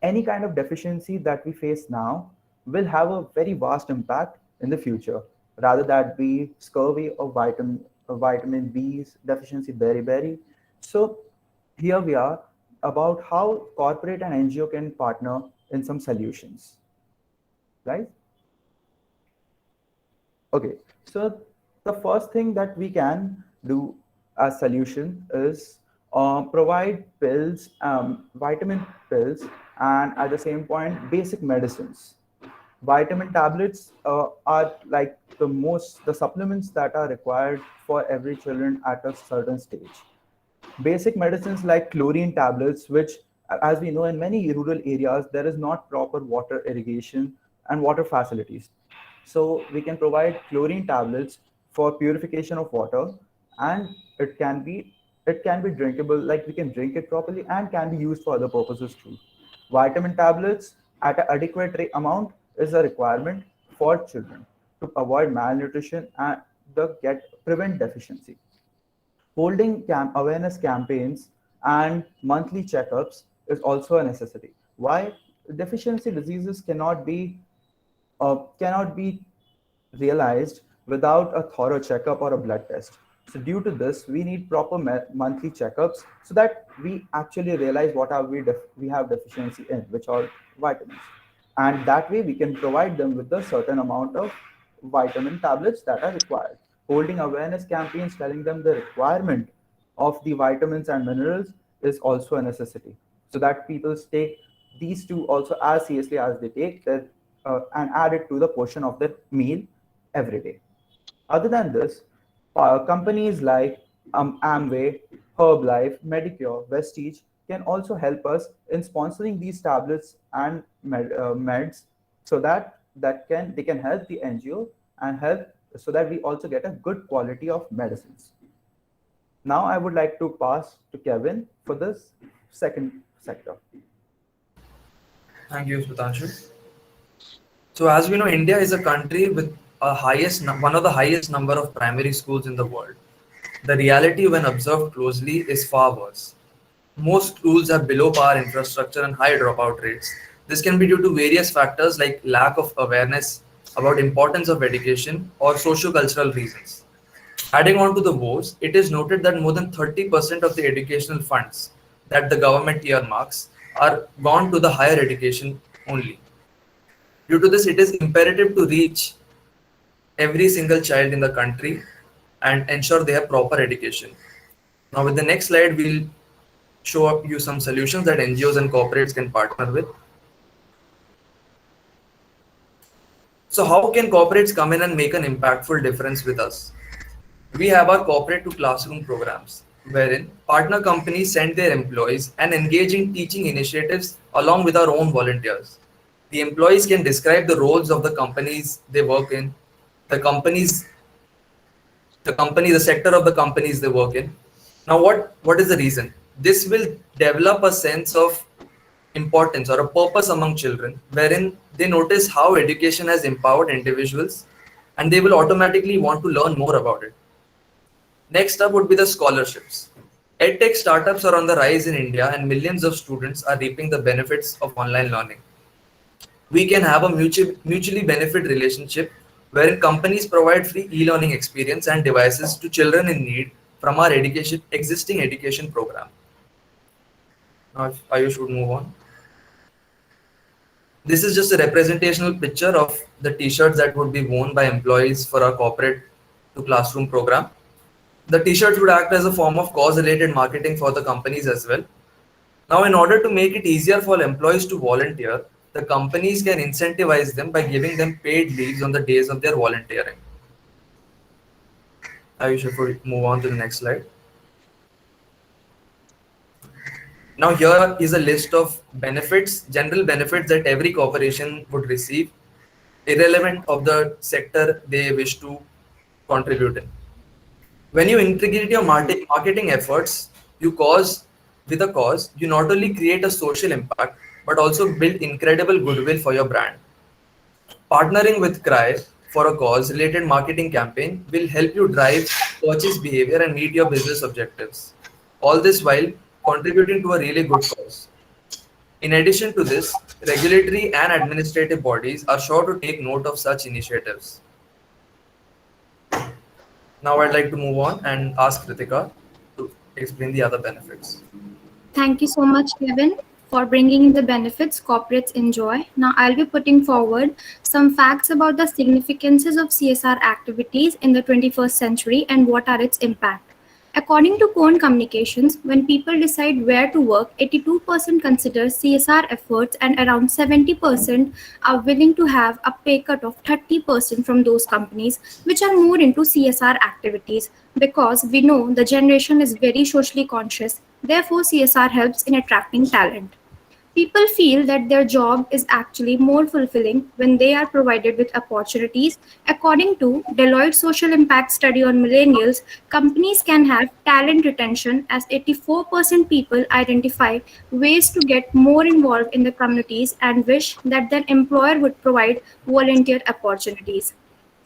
Any kind of deficiency that we face now will have a very vast impact in the future, rather that be scurvy or vitamin B's deficiency, beriberi. So here we are about how corporate and NGO can partner in some solutions, right? Okay, so the first thing that we can do as solution is provide pills, vitamin pills, and at the same point, basic medicines. Vitamin tablets are like the supplements that are required for every children at a certain stage. Basic medicines like chlorine tablets, which, as we know, in many rural areas, there is not proper water irrigation and water facilities. So we can provide chlorine tablets for purification of water, and it can be it can be drinkable, like we can drink it properly and can be used for other purposes too. Vitamin tablets at an adequate amount is a requirement for children to avoid malnutrition and the get prevent deficiency. Holding awareness campaigns and monthly checkups is also a necessity. Why? Deficiency diseases cannot be realized without a thorough checkup or a blood test. So due to this, we need proper monthly checkups so that we actually realize what are we have deficiency in, which are vitamins. And that way we can provide them with a certain amount of vitamin tablets that are required. Holding awareness campaigns telling them the requirement of the vitamins and minerals is also a necessity, so that people take these two also as seriously as they take their and add it to the portion of their meal every day. Other than this, companies like Amway, Herbalife, Medicure, Vestige can also help us in sponsoring these tablets and meds, so that they can help the NGO and help so that we also get a good quality of medicines. Now I would like to pass to Kevin for this second sector. Thank you, Sutanshu. So as we know, India is a country with one of the highest number of primary schools in the world. The reality, when observed closely, is far worse. Most schools have below par infrastructure and high dropout rates. This can be due to various factors like lack of awareness about importance of education or socio-cultural reasons. Adding on to the woes, it is noted that more than 30% of the educational funds that the government earmarks are gone to the higher education only. Due to this, it is imperative to reach every single child in the country and ensure they have proper education. Now, with the next slide, we'll show up you some solutions that NGOs and corporates can partner with. So, how can corporates come in and make an impactful difference with us? We have our corporate to classroom programs, wherein partner companies send their employees and engage in teaching initiatives along with our own volunteers. The employees can describe the roles of the companies they work in, the companies, the sector of the companies they work in. Now, what is the reason? This will develop a sense of importance or a purpose among children, wherein they notice how education has empowered individuals and they will automatically want to learn more about it. Next up would be the scholarships. EdTech startups are on the rise in India and millions of students are reaping the benefits of online learning. We can have a mutually benefit relationship wherein companies provide free e-learning experience and devices to children in need from our existing education program. Now, if Ayush would move on. This is just a representational picture of the t-shirts that would be worn by employees for our corporate to classroom program. The t-shirts would act as a form of cause-related marketing for the companies as well. Now, in order to make it easier for employees to volunteer, the companies can incentivize them by giving them paid leaves on the days of their volunteering. I should move on to the next slide. Now here is a list of benefits, general benefits that every corporation would receive, irrelevant of the sector they wish to contribute in. When you integrate your marketing efforts, you cause with a cause, you not only create a social impact, but also build incredible goodwill for your brand. Partnering with Cry for a cause related marketing campaign will help you drive purchase behavior and meet your business objectives. All this while contributing to a really good cause. In addition to this, regulatory and administrative bodies are sure to take note of such initiatives. Now I'd like to move on and ask Kritika to explain the other benefits. Thank you so much, Kevin, for bringing in the benefits corporates enjoy. Now, I'll be putting forward some facts about the significances of CSR activities in the 21st century and what are its impact. According to Cone Communications, when people decide where to work, 82% consider CSR efforts and around 70% are willing to have a pay cut of 30% from those companies which are more into CSR activities because we know the generation is very socially conscious. Therefore, CSR helps in attracting talent. People feel that their job is actually more fulfilling when they are provided with opportunities. According to Deloitte's social impact study on millennials, companies can have talent retention as 84% people identify ways to get more involved in the communities and wish that their employer would provide volunteer opportunities.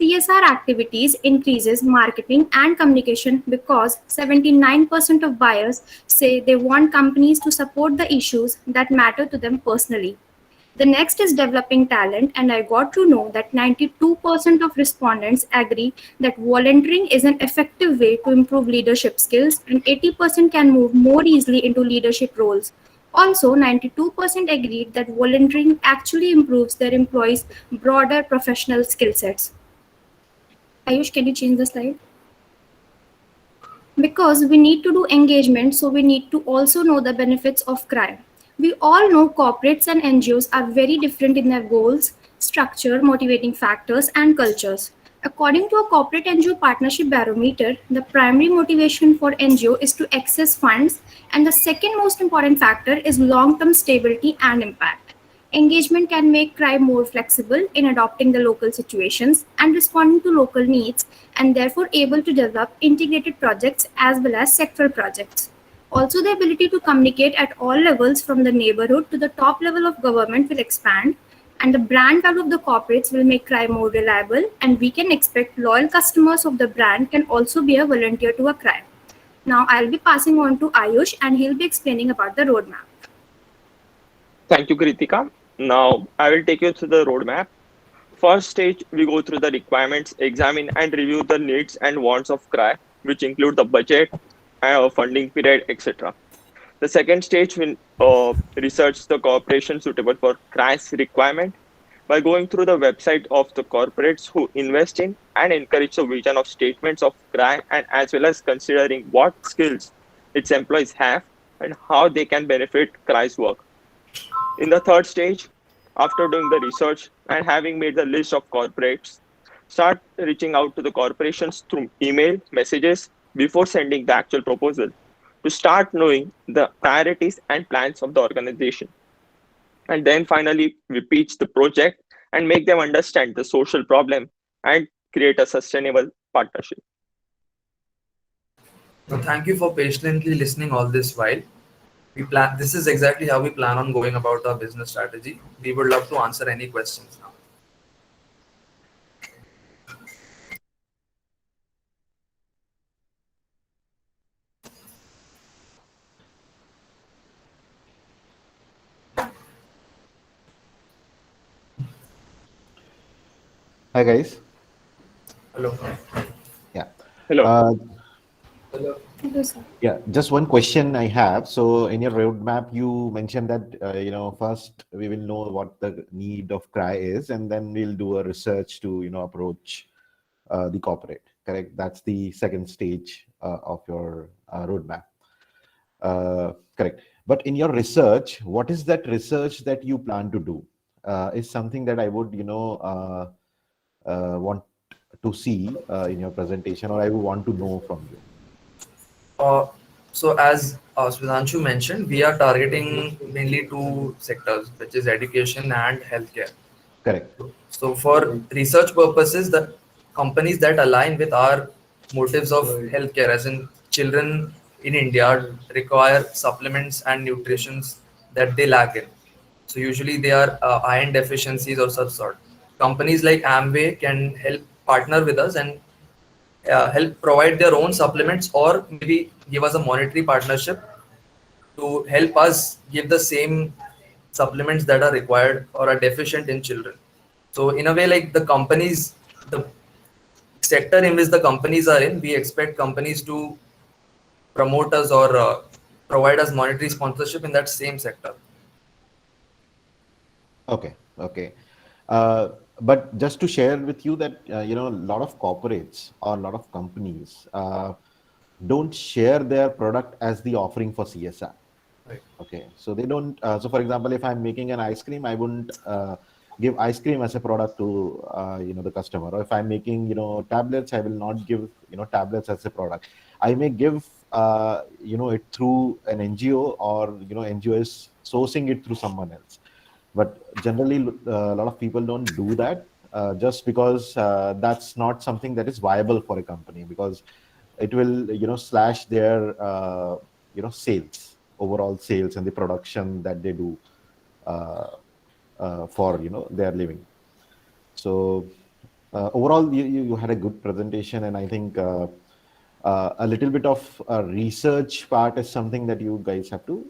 CSR activities increases marketing and communication because 79% of buyers say they want companies to support the issues that matter to them personally. The next is developing talent, and I got to know that 92% of respondents agree that volunteering is an effective way to improve leadership skills, and 80% can move more easily into leadership roles. Also, 92% agreed that volunteering actually improves their employees' broader professional skill sets. Ayush, can you change the slide? Because we need to do engagement, so we need to also know the benefits of crime. We all know corporates and NGOs are very different in their goals, structure, motivating factors, and cultures. According to a corporate NGO partnership barometer, the primary motivation for NGO is to access funds, and the second most important factor is long term stability and impact. Engagement can make crime more flexible in adopting the local situations and responding to local needs, and therefore able to develop integrated projects as well as sectoral projects. Also, the ability to communicate at all levels from the neighborhood to the top level of government will expand, and the brand value of the corporates will make crime more reliable, and we can expect loyal customers of the brand can also be a volunteer to a crime. Now, I'll be passing on to Ayush, and he'll be explaining about the roadmap. Thank you, Kritika. Now, I will take you through the roadmap. First stage, we go through the requirements, examine and review the needs and wants of CRY, which include the budget, funding period, etc. The second stage will research the corporation suitable for CRY's requirement by going through the website of the corporates who invest in and encourage the vision of statements of CRY, and as well as considering what skills its employees have and how they can benefit CRY's work. In the third stage, after doing the research and having made the list of corporates, start reaching out to the corporations through email, messages before sending the actual proposal to start knowing the priorities and plans of the organization. And then finally, we pitch the project and make them understand the social problem and create a sustainable partnership. Now, thank you for patiently listening all this while. This is exactly how we plan on going about our business strategy. We would love to answer any questions now. Hi guys. Hello. Yeah. Hello. Hello. Hello, sir. Yeah, just one question I have. So in your roadmap, you mentioned that first we will know what the need of CRY is, and then we'll do a research to approach the corporate. Correct? That's the second stage of your roadmap. Correct. But in your research, what is that research that you plan to do? is something that I would, want to see in your presentation, or I would want to know from you. Uh, so as Sudhanshu mentioned, we are targeting mainly two sectors, which is education and healthcare. Correct. So for research purposes, the companies that align with our motives of healthcare, as in children in India require supplements and nutritions that they lack in. So usually they are iron deficiencies or such sort. Companies like Amway can help partner with us and help provide their own supplements, or maybe give us a monetary partnership to help us give the same supplements that are required or are deficient in children. So in a way, like the sector in which the companies are in, we expect companies to promote us or provide us monetary sponsorship in that same sector. Okay, okay. But just to share with you that a lot of corporates or a lot of companies don't share their product as the offering for CSR. Right. Okay, so they don't. So, for example, if I'm making an ice cream, I wouldn't give ice cream as a product to the customer. Or if I'm making tablets, I will not give tablets as a product. I may give it through an NGO, or NGO is sourcing it through someone else. But generally, a lot of people don't do that just because that's not something that is viable for a company, because it will slash their sales, overall sales, and the production that they do uh, for their living. So overall, you had a good presentation, and I think a little bit of research part is something that you guys have to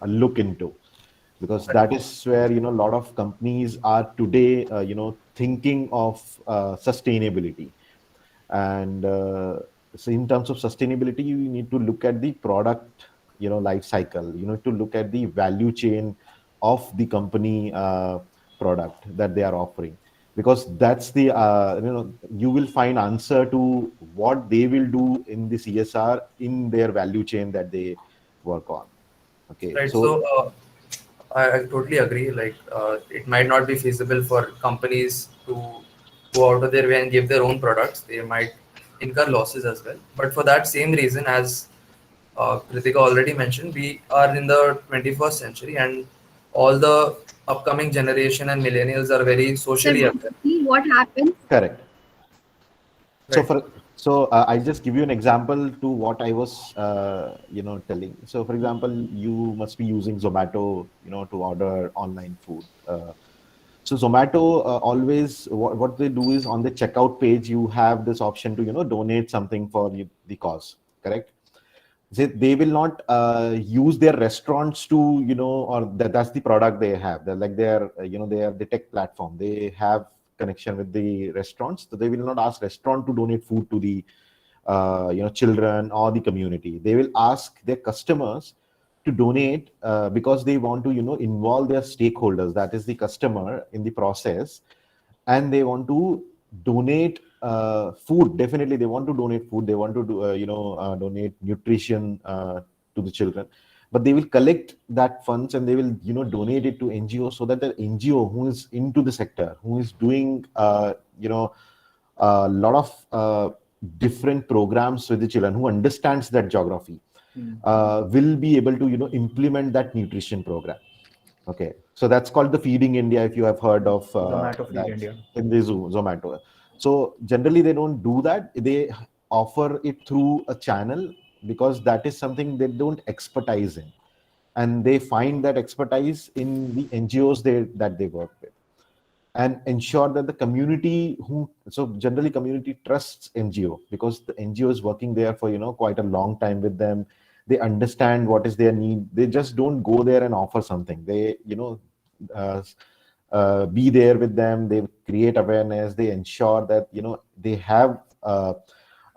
look into, because that is where a lot of companies are today thinking of sustainability. And so in terms of sustainability, you need to look at the product life cycle. You need to look at the value chain of the company product that they are offering, because that's the you will find answer to what they will do in the CSR in their value chain that they work on. Okay, Right. so So I totally agree. Like it might not be feasible for companies to go out of their way and give their own products. They might incur losses as well. But for that same reason, as Kritika already mentioned, we are in the 21st century, and all the upcoming generation and millennials are very So socially aware. basically, what happens? correct. So Right. for I'll just give you an example to what I was telling. So for example, you must be using Zomato to order online food. So Zomato always, what they do is, on the checkout page you have this option to donate something for the cause. Correct. They will not use their restaurants to or that's the product they have. They're like, they have the tech platform, they have connection with the restaurants, so they will not ask restaurant to donate food to the children or the community. They will ask their customers to donate because they want to involve their stakeholders, that is the customer, in the process. And they want to donate food. Definitely they want to donate food, they want to do, donate nutrition to the children. But they will collect that funds and they will donate it to NGO, so that the NGO who is into the sector, who is doing a lot of different programs with the children, who understands that geography, will be able to implement that nutrition program. Okay, so that's called the Feeding India, if you have heard of Zomato Feed that India. in the Zomato. So generally they don't do that. They offer it through a channel, because that is something they don't expertise in, and they find that expertise in the NGOs that they work with, and ensure that the community so generally community trusts NGO, because the NGO is working there for quite a long time with them. They understand what is their need. They just don't go there and offer something. They uh, be there with them. They create awareness. They ensure that they have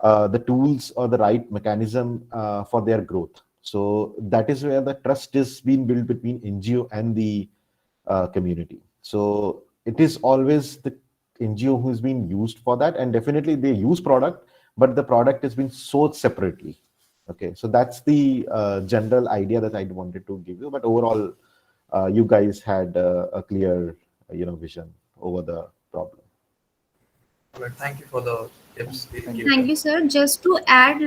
the tools or the right mechanism for their growth. So that is where the trust is being built between NGO and the community. So it is always the NGO who is being used for that, and definitely they use product, but the product is being sold separately. Okay, so that's the general idea that I wanted to give you. But overall, you guys had a clear, vision over the problem. But thank you for the tips we Thank you, gave sir. Thank them. you, sir. Just to add,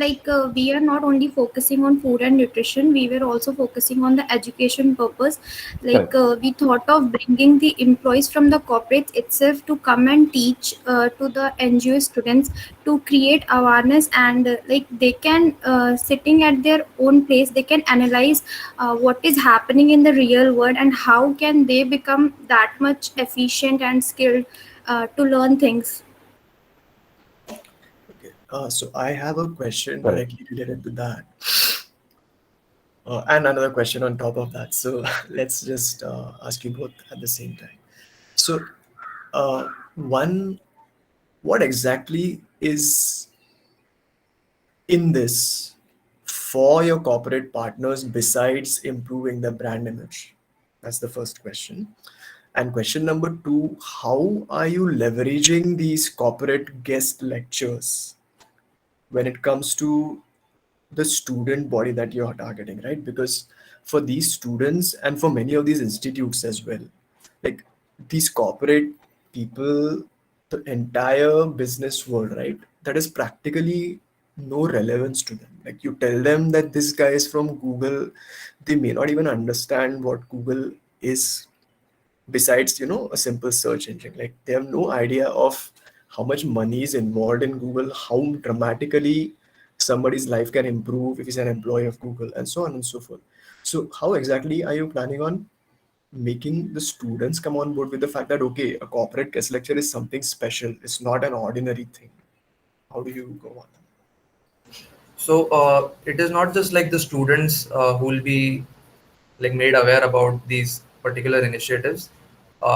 we are not only focusing on food and nutrition, we were also focusing on the education purpose. Correct. We thought of bringing the employees from the corporate itself to come and teach to the NGO students to create awareness, and they can, sitting at their own place, they can analyze what is happening in the real world and how can they become that much efficient and skilled to learn things. Okay. So I have a question Correct. directly related to that, and another question on top of that. So let's just ask you both at the same time. So, one, what exactly is in this for your corporate partners besides improving the brand image? That's the first question. And question number two, how are you leveraging these corporate guest lectures when it comes to the student body that you're targeting, right? Because for these students and for many of these institutes as well, like these corporate people, the entire business world, right? That is practically no relevance to them. Like you tell them that this guy is from Google, they may not even understand what Google is besides a simple search engine. Like they have no idea of how much money is involved in Google, how dramatically somebody's life can improve if he's an employee of Google, and so on and so forth. So how exactly are you planning on making the students come on board with the fact that okay, a corporate guest lecture is something special, it's not an ordinary thing? How do you go on? So it is not just like the students who will be like made aware about these particular initiatives.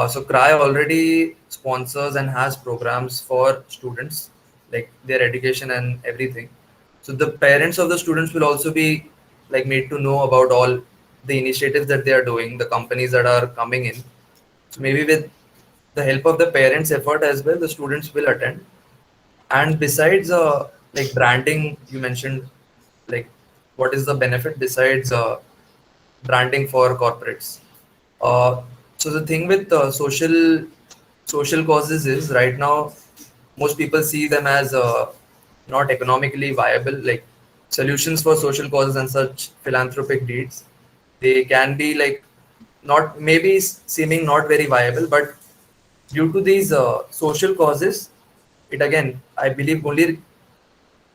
So CRY already sponsors and has programs for students, like their education and everything. So the parents of the students will also be like made to know about all the initiatives that they are doing, the companies that are coming in. So maybe with the help of the parents' effort as well, the students will attend. And besides, like branding, you mentioned, like what is the benefit besides branding for corporates? Uh, so the thing with social causes is right now most people see them as not economically viable. Like solutions for social causes and such philanthropic deeds, they can be like not maybe seeming not very viable, but due to these social causes, it again I believe only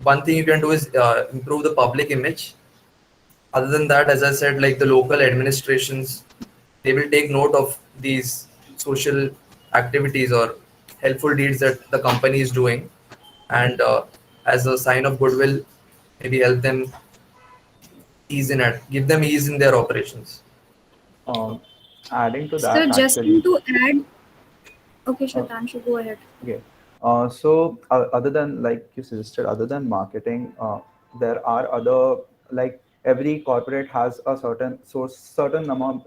one thing you can do is improve the public image. Other than that, as I said, like the local administrations, they will take note of these social activities or helpful deeds that the company is doing, and as a sign of goodwill, maybe help them ease in it, give them ease in their operations. Um, Adding to So that, just actually, to add, okay, uh, Shatanshu, go ahead. okay. Other than like you suggested, other than marketing, there are other, like every corporate has a certain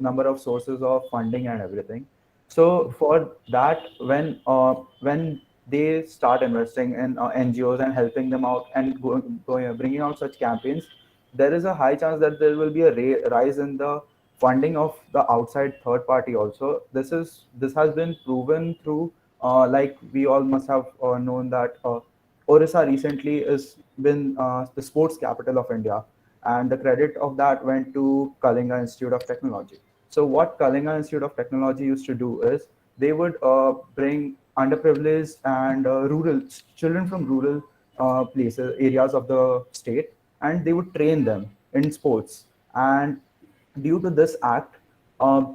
number of sources of funding and everything. So for that, when they start investing in NGOs and helping them out and bringing out such campaigns, there is a high chance that there will be a rise in the funding of the outside third party also. This has been proven through, like we all must have known that Orissa recently has been the sports capital of India, and the credit of that went to Kalinga Institute of Technology. So what Kalinga Institute of Technology used to do is they would bring underprivileged and rural children from rural places, areas of the state, and they would train them in sports. And due to this act,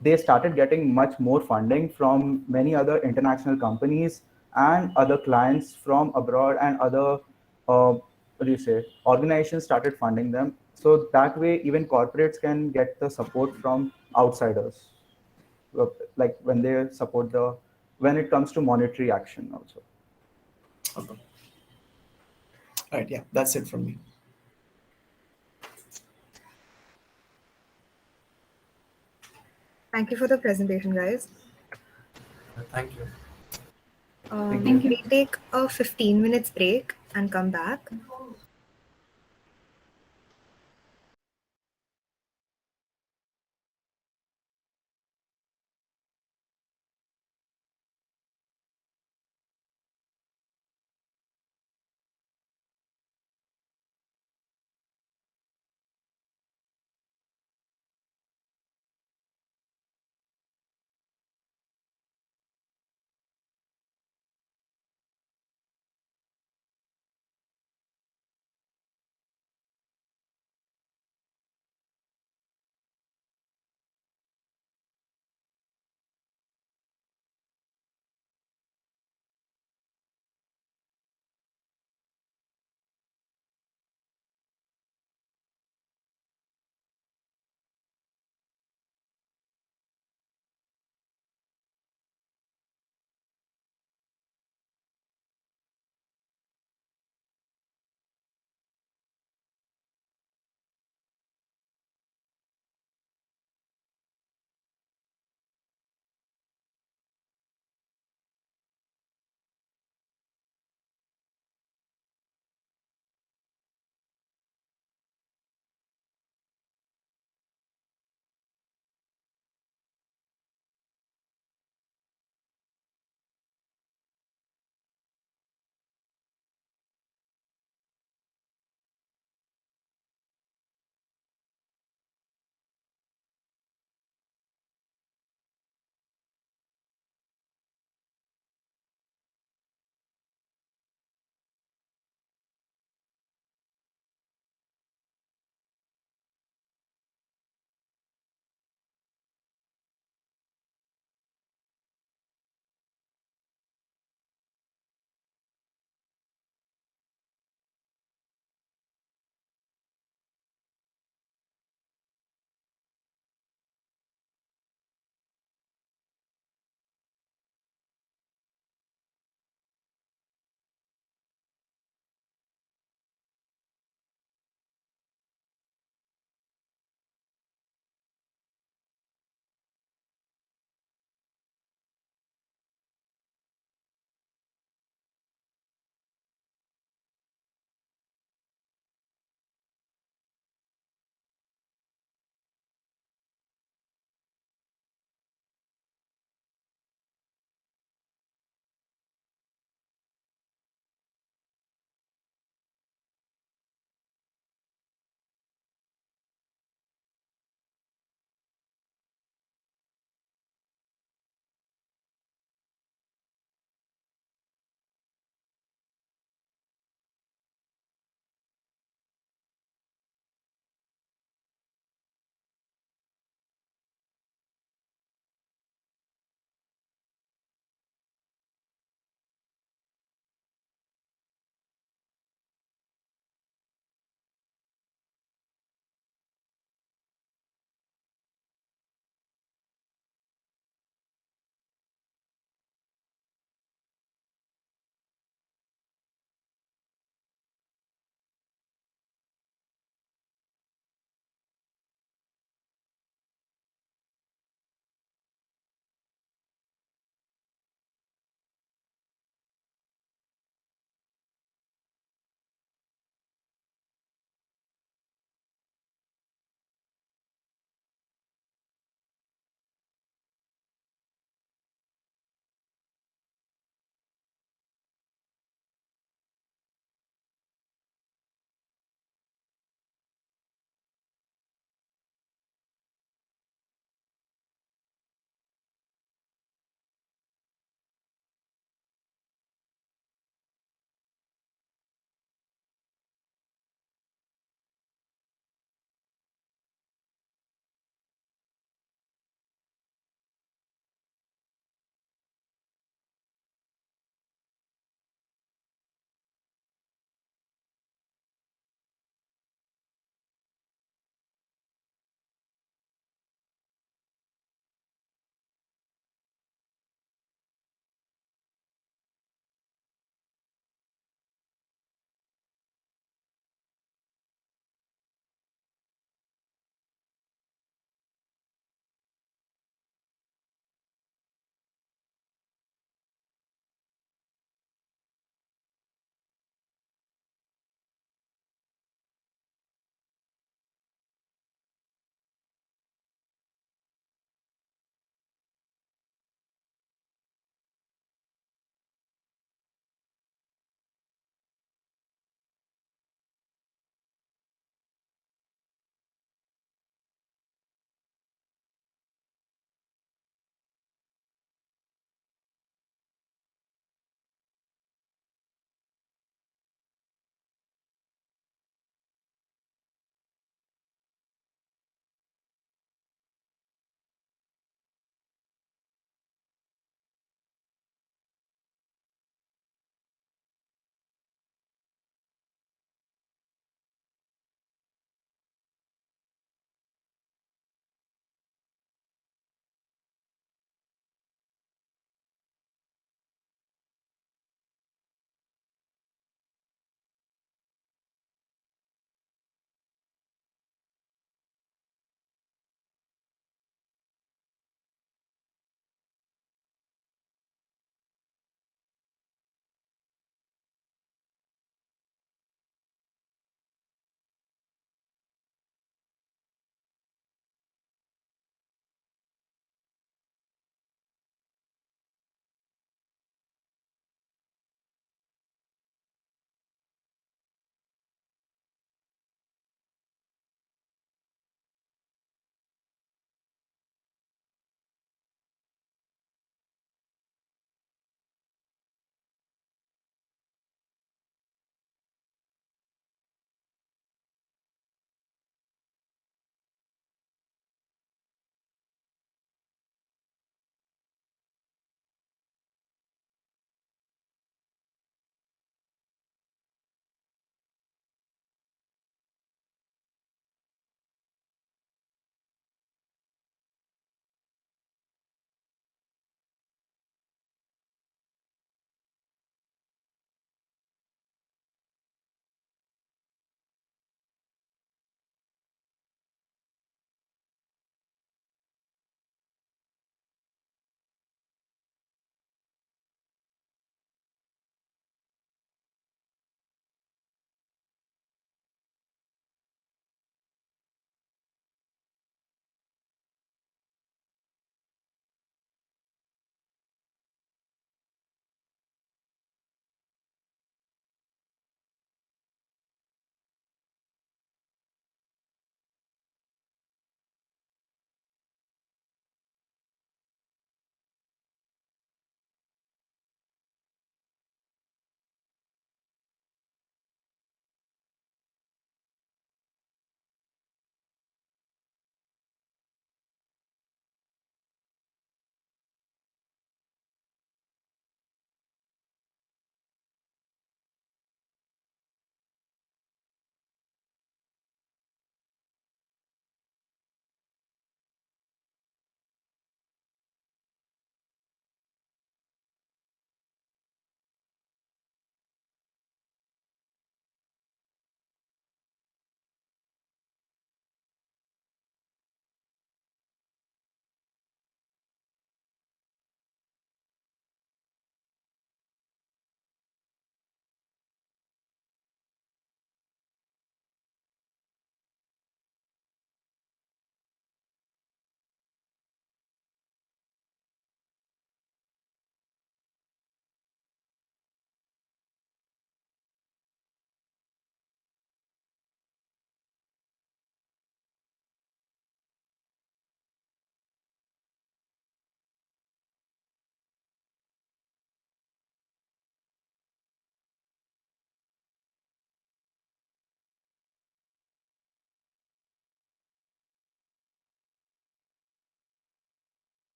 they started getting much more funding from many other international companies and other clients from abroad, and other what do you say organizations started funding them. So that way, even corporates can get the support from outsiders, uh, like when they support the when it comes to monetary action also. Okay. All right, yeah, that's it from me. Thank you for the presentation, guys. Thank you. Thank Thank you. you. We'll take a 15 minutes break and come back.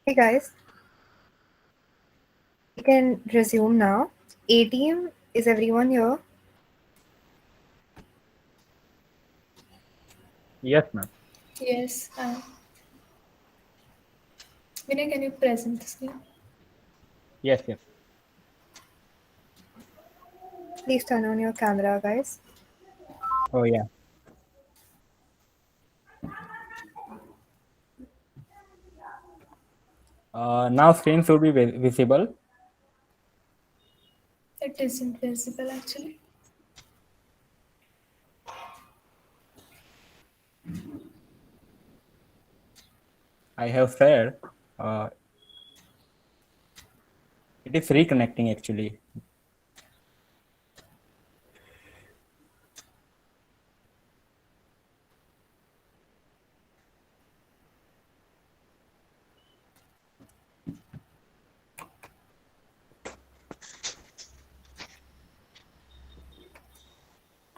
Hey guys, we can resume now. ATM, is everyone here? Yes, ma'am. Yes. Vinay, can you present the screen? Yes, yes. Please turn on your camera, guys. Oh, yeah. Now screen should be visible. It isn't visible actually. I have shared. Uh, it is reconnecting actually.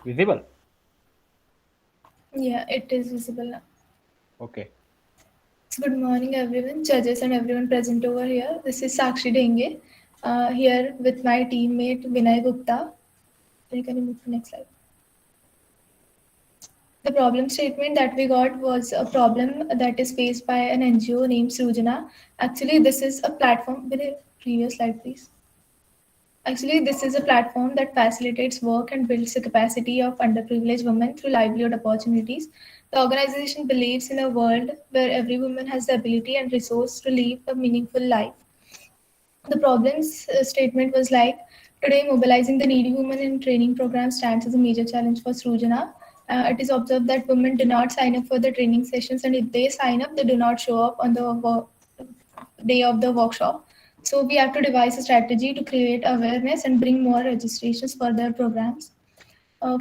Visible? Yeah, it is visible now. Okay. Good morning, everyone, judges and everyone present over here. This is Sakshi Denge, here with my teammate Vinay Gupta. Can you move to next slide? The problem statement that we got was a problem that is faced by an NGO named Srujana. Actually, this is a platform. Vinay, previous slide, please. Actually, this is a platform that facilitates work and builds the capacity of underprivileged women through livelihood opportunities. The organization believes in a world where every woman has the ability and resource to live a meaningful life. The problems statement was like, today mobilizing the needy women in training programs stands as a major challenge for Srujana. It is observed that women do not sign up for the training sessions, and if they sign up, they do not show up on the day of the workshop. So we have to devise a strategy to create awareness and bring more registrations for their programs.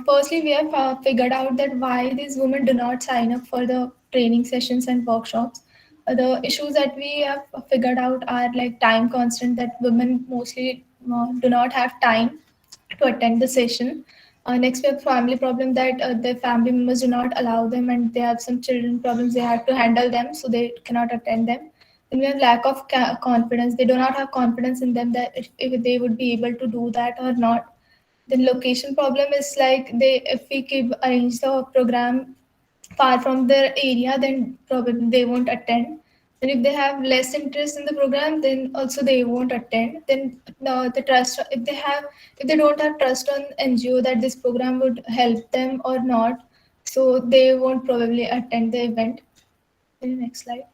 Firstly, we have figured out that why these women do not sign up for the training sessions and workshops. The issues that we have figured out are like time constant, that women mostly do not have time to attend the session. Next, we have family problem, that their family members do not allow them, and they have some children problems. They have to handle them, so they cannot attend them. Then we have lack of confidence. They do not have confidence in them that if they would be able to do that or not. Then location problem is like, they if we keep arrange the program far from their area, then probably they won't attend. And if they have less interest in the program, then also they won't attend. Then the trust, if they don't have trust on NGO that this program would help them or not, so they won't probably attend the event. Next slide.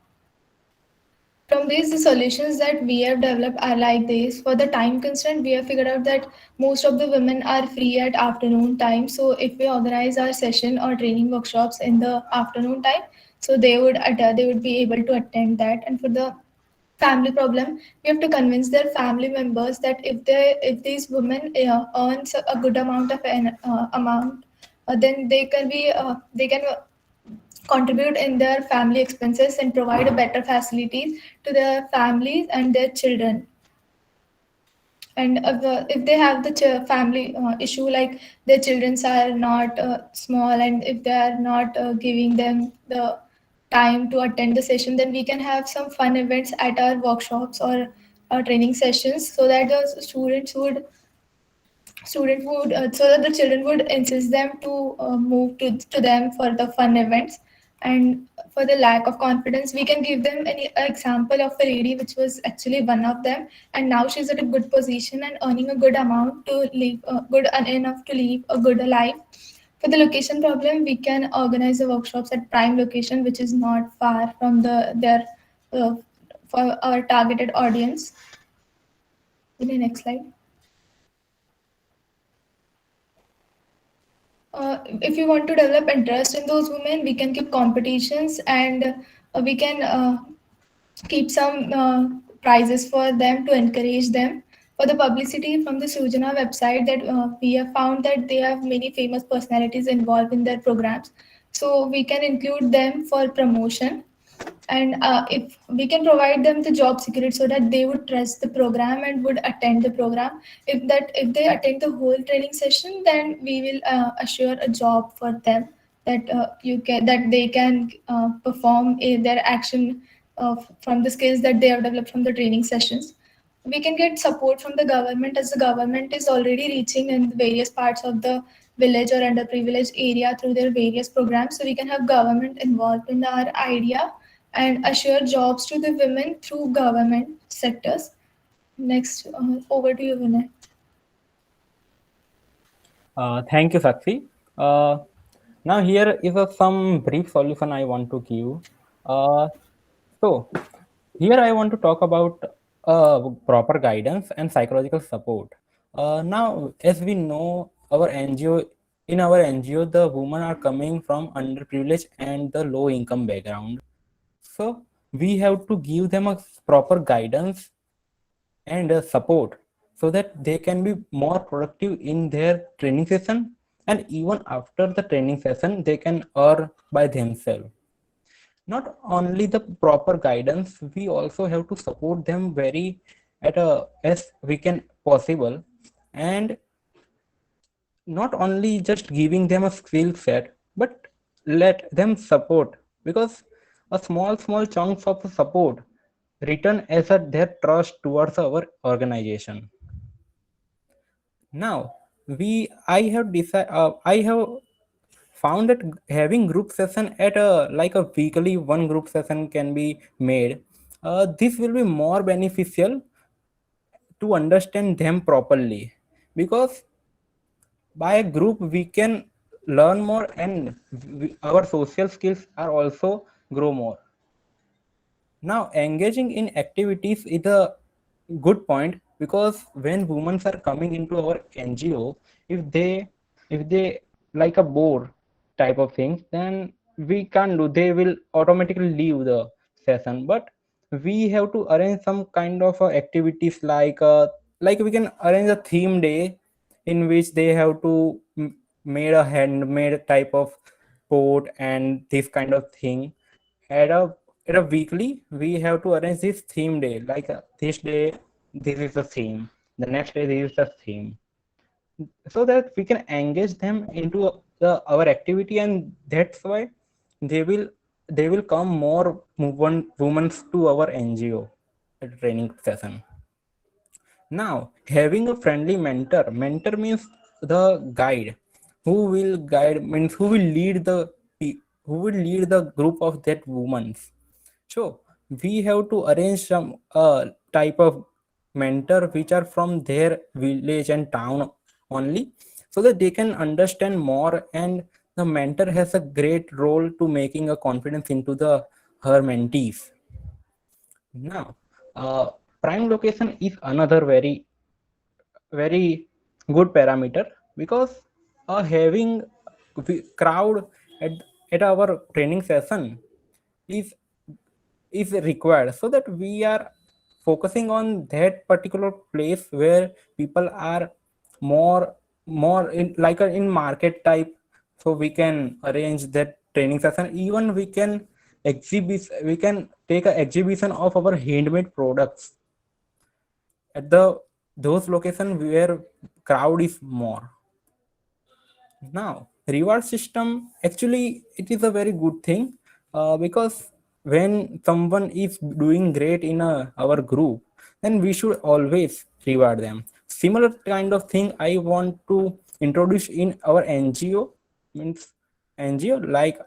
From these, the solutions that we have developed are like this. For the time constraint, we have figured out that most of the women are free at afternoon time. So if we organize our session or training workshops in the afternoon time, so they would be able to attend that. And for the family problem, we have to convince their family members that if these women earns a good amount of an amount, then they can contribute in their family expenses and provide a better facilities to their families and their children. And if they have the family issue, like their children are not small, and if they are not giving them the time to attend the session, then we can have some fun events at our workshops or our training sessions, so that the student would so that the children would insist them to move to them for the fun events. And for the lack of confidence, we can give them an example of a lady which was actually one of them, and now she's at a good position and earning a good amount to live good enough to live a good life. For the location problem, we can organize the workshops at prime location, which is not far from their uh, for our targeted audience. In the next slide. If you want to develop interest in those women, we can keep competitions, and we can keep some prizes for them to encourage them. For the publicity, from the Sujana website, that we have found that they have many famous personalities involved in their programs, so we can include them for promotion. And if we can provide them the job security, so that they would trust the program and would attend the program. If they attend the whole training session, then we will assure a job for them, that they can perform their action from the skills that they have developed from the training sessions. We can get support from the government, as the government is already reaching in various parts of the village or underprivileged area through their various programs. So we can have government involved in our idea and assure jobs to the women through government sectors. Next, over to you, Vinay. Thank you, Sakshi. Uh, Now here is some brief solution I want to give. So here I want to talk about proper guidance and psychological support. Now, as we know, our NGO, the women are coming from underprivileged and the low income background. So we have to give them a proper guidance and support so that they can be more productive in their training session, and even after the training session they can earn by themselves. Not only the proper guidance, we also have to support them very at a as we can possible, and not only just giving them a skill set, but let them support, because a small chunks of support return as a their trust towards our organization. Now I have found that having group session at a like a weekly one group session can be made. This will be more beneficial to understand them properly, because by a group we can learn more, and our social skills are also grow more. Now, engaging in activities is a good point, because when women are coming into our NGO, if they like a bore type of things, then we can't do. They will automatically leave the session. But we have to arrange some kind of activities like we can arrange a theme day in which they have to made a handmade type of pot and this kind of thing. At a at a weekly we have to arrange this theme day, like this day this is the theme, the next day this is the theme, so that we can engage them into our activity, and that's why they will they will come more women to our NGO at training session. Now, having a friendly mentor means the guide who will lead who will lead the group of that women. So we have to arrange some type of mentor which are from their village and town only, so that they can understand more, and the mentor has a great role to making a confidence into the her mentees. Now, prime location is another very good parameter, because having crowd at, at our training session is is required, so that we are focusing on that particular place where people are more in like in market type. So we can arrange that training session. Even we can take an exhibition of our handmade products at the those locations where crowd is more. Now, reward system actually it is a very good thing, because when someone is doing great in our group, then we should always reward them. Similar kind of thing I want to introduce in our NGO, means NGO like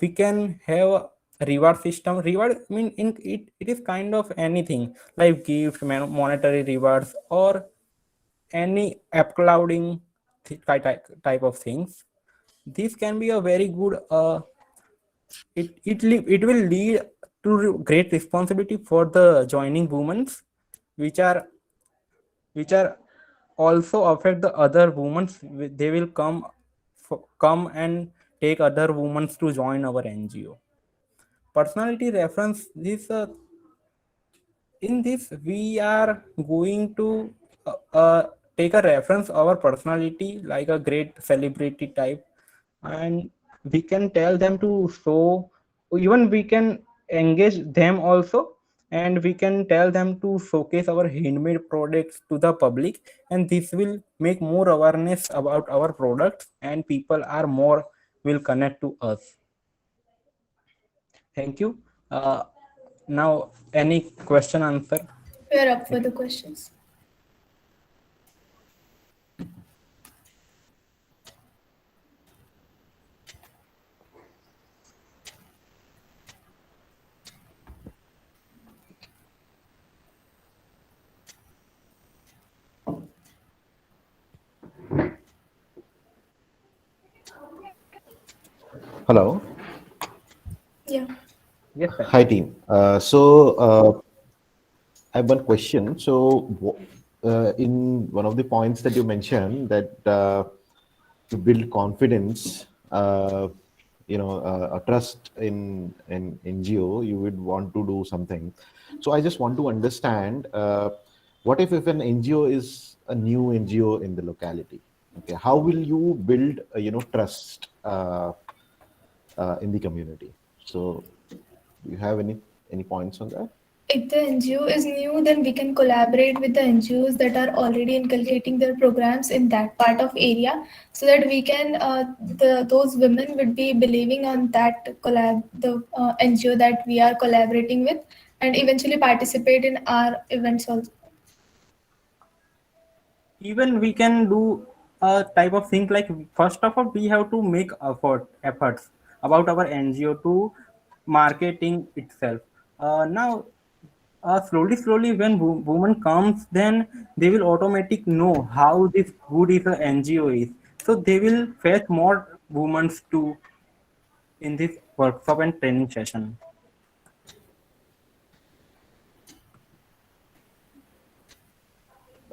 we can have a reward system. Reward in it is kind of anything like gift, monetary rewards, or any app clouding type of things. This can be a very good it will lead to great responsibility for the joining women, which are which are also affect the other women. They will come and take other women to join our NGO. Personality reference, this in this we are going to take a reference our personality like a great celebrity type, and we can tell them to show, even we can engage them also, and we can tell them to showcase our handmade products to the public, and this will make more awareness about our products, and people are more will connect to us. Thank you. Now, any question answer? We are up for the questions. Hello. Yeah. Yes, sir. Hi, team. I have one question. In one of the points that you mentioned, that to build confidence, a trust in an NGO, you would want to do something. So I just want to understand, what if an NGO is a new NGO in the locality? Okay, how will you build, trust in the community? So, do you have any points on that? If the NGO is new, then we can collaborate with the NGOs that are already inculcating their programs in that part of area, so that we can those women would be believing on that the NGO that we are collaborating with, and eventually participate in our events also. Even we can do a type of thing like, first of all we have to make efforts about our NGO to marketing itself. Now, slowly when woman comes, then they will automatic know how this good is a NGO is, so they will fetch more women to in this workshop and training session.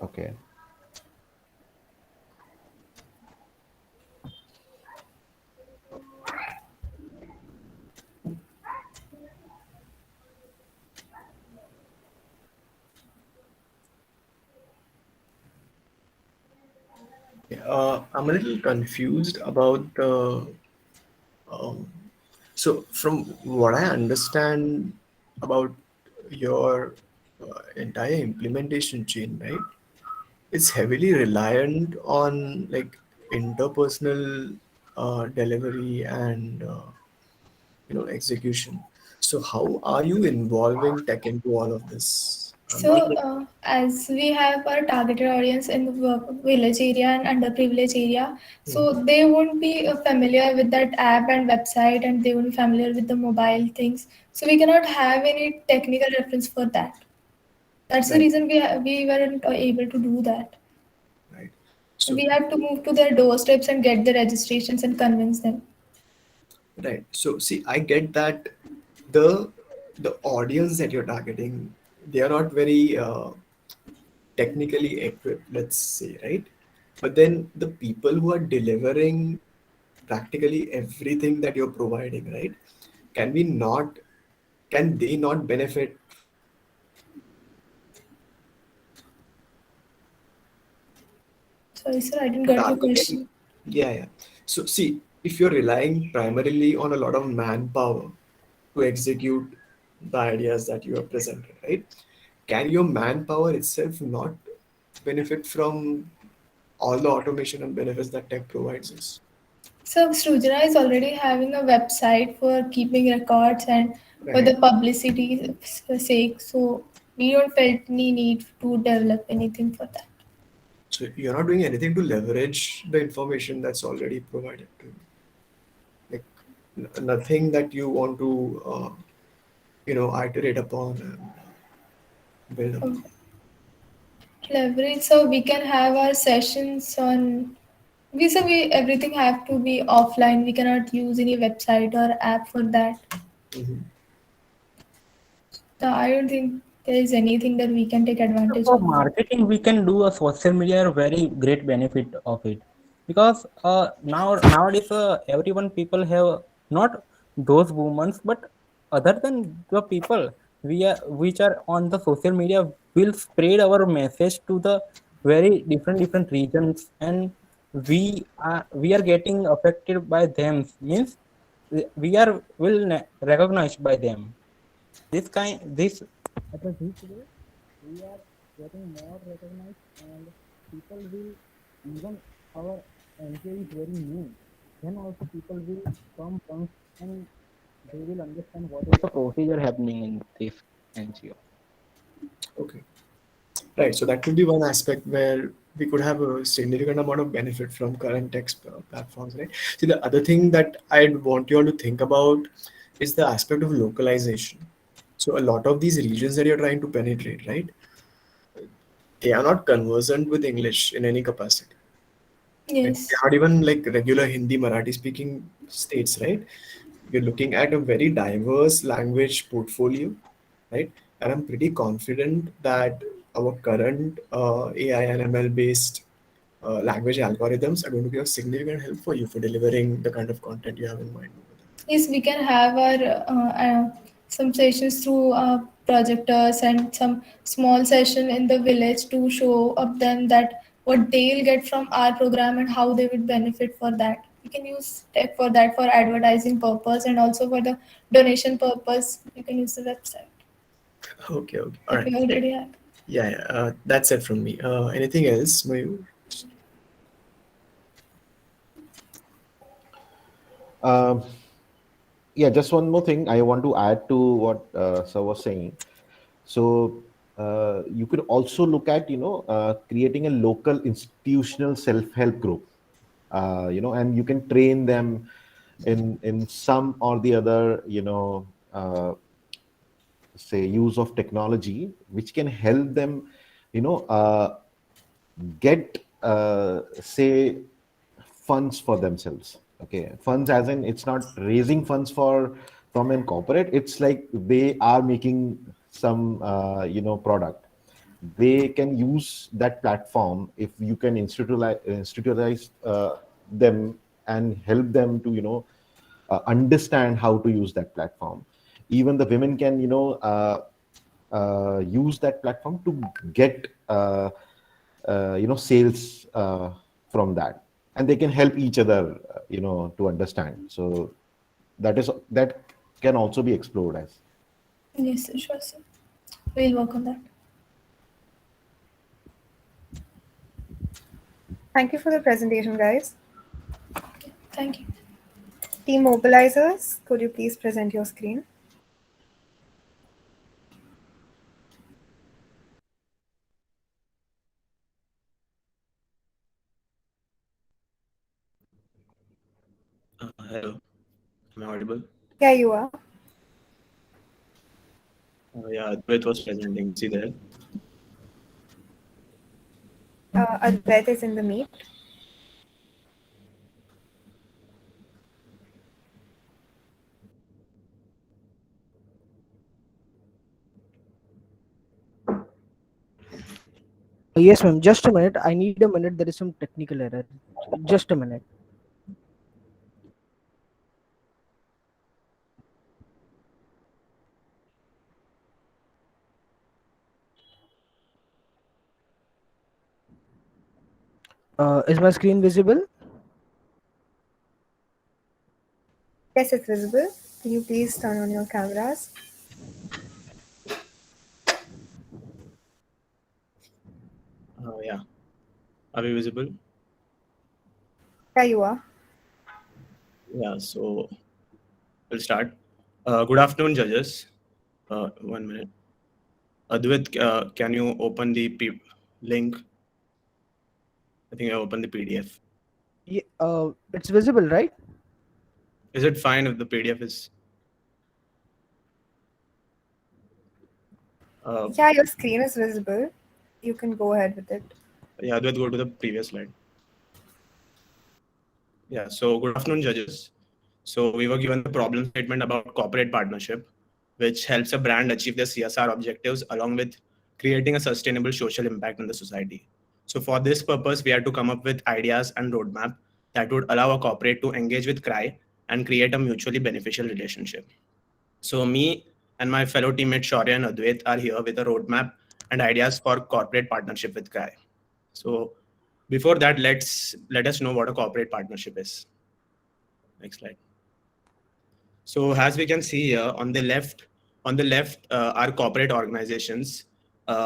Okay. I'm a little confused about the. Um, so, from what I understand about your entire implementation chain, right? It's heavily reliant on like interpersonal delivery and execution. So, how are you involving tech into all of this? I'm So, not. as we have our targeted audience in the village area and underprivileged area, so Mhm. they won't be familiar with that app and website, and they won't be familiar with the mobile things. So we cannot have any technical reference for that. That's the Right, reason we weren't able to do that. right. So, We have to move to their doorsteps and get the registrations and convince them. right. So, see, I get that the the audience that you're targeting, they are not very technically equipped, let's say, right? But then the people who are delivering practically everything that you're providing, right? Can we not? Can they not benefit Sorry, sir, I didn't get your targeting? question. Yeah, yeah. So, see, if you're relying primarily on a lot of manpower to execute the ideas that you have presented, right? Can your manpower itself not benefit from all the automation and benefits that tech provides us? So Srujana is already having a website for keeping records and for the Right. publicity sake. So we don't felt any need to develop anything for that. So you're not doing anything to leverage the information that's already provided to you. Like nothing that you want to, iterate upon and build Um, upon. Leverage, so we can have our sessions on. We everything have to be offline. We cannot use any website or app for that. Mhm. So I don't think there is anything that we can take advantage For of. marketing, we can do a social media a very great benefit of it, because nowadays everyone people have not those women, but other than the people we are which are on the social media will spread our message to the very different regions, and we are getting affected by them, means we are recognized by them. This at this way we are getting more recognized, and people will, even our NGO is very new, then also people will come once and they will understand what is the procedure happening in this NGO. Okay. Right. So that could be one aspect where we could have a significant amount of benefit from current text platforms, right? See, the other thing that I'd want you all to think about is the aspect of localization. So a lot of these regions that you're trying to penetrate, right? They are not conversant with English in any capacity. Right? They Yes. are not even like regular Hindi, Marathi speaking states, right? You're looking at a very diverse language portfolio, right? And I'm pretty confident that our current AI and ML based language algorithms are going to be of significant help for you for delivering the kind of content you have in mind over Yes, we can have our some sessions through projectors and some small session in the village to show up them that what they'll get from our program and how they would benefit for that. We can use tech for that for advertising purpose and also for the donation purpose. You can use the website there. Okay, okay. All that right. we already have. Yeah, yeah. That's it from me. Anything else, Mayur? Um, yeah, just one more thing I want to add to what sir was saying. So you could also look at creating a local institutional self-help group, and you can train them in some or the other, say, use of technology, which can help them, get say funds for themselves. Okay, funds as in it's not raising funds for from an corporate. It's like they are making some product. They can use that platform if you can institutionalize them and help them to understand how to use that platform. Even the women can use that platform to get sales from that, and they can help each other to understand. So that can also be explored as. Yes, sure, sir. We'll work on that. Thank you for the presentation, guys. Thank you. Team mobilizers, could you please present your screen? Hello, am I audible? Yeah, you are. Yeah, Advait was presenting. See there? Advait is in the meet. Yes, ma'am. Just a minute. I need a minute. There is some technical error. Just a minute. Is my screen visible? Yes, it's visible. Can you please turn on your cameras? Yeah. Are we visible? Yeah, you are. Yeah, so we'll start. Good afternoon, judges. 1 minute. Advait, can you open the link? I think I opened the PDF. Yeah, it's visible, right? Is it fine if the PDF is... Yeah, your screen is visible. You can go ahead with it. Yeah, Advait, go to the previous slide. Yeah, so good afternoon, judges. So we were given the problem statement about corporate partnership, which helps a brand achieve their CSR objectives along with creating a sustainable social impact in the society. So for this purpose, we had to come up with ideas and roadmap that would allow a corporate to engage with CRY and create a mutually beneficial relationship. So me and my fellow teammate Shaurya and Advait are here with a roadmap and ideas for corporate partnership with CRY. So before that, let us know what a corporate partnership is. Next slide. So as we can see here on the left are corporate organizations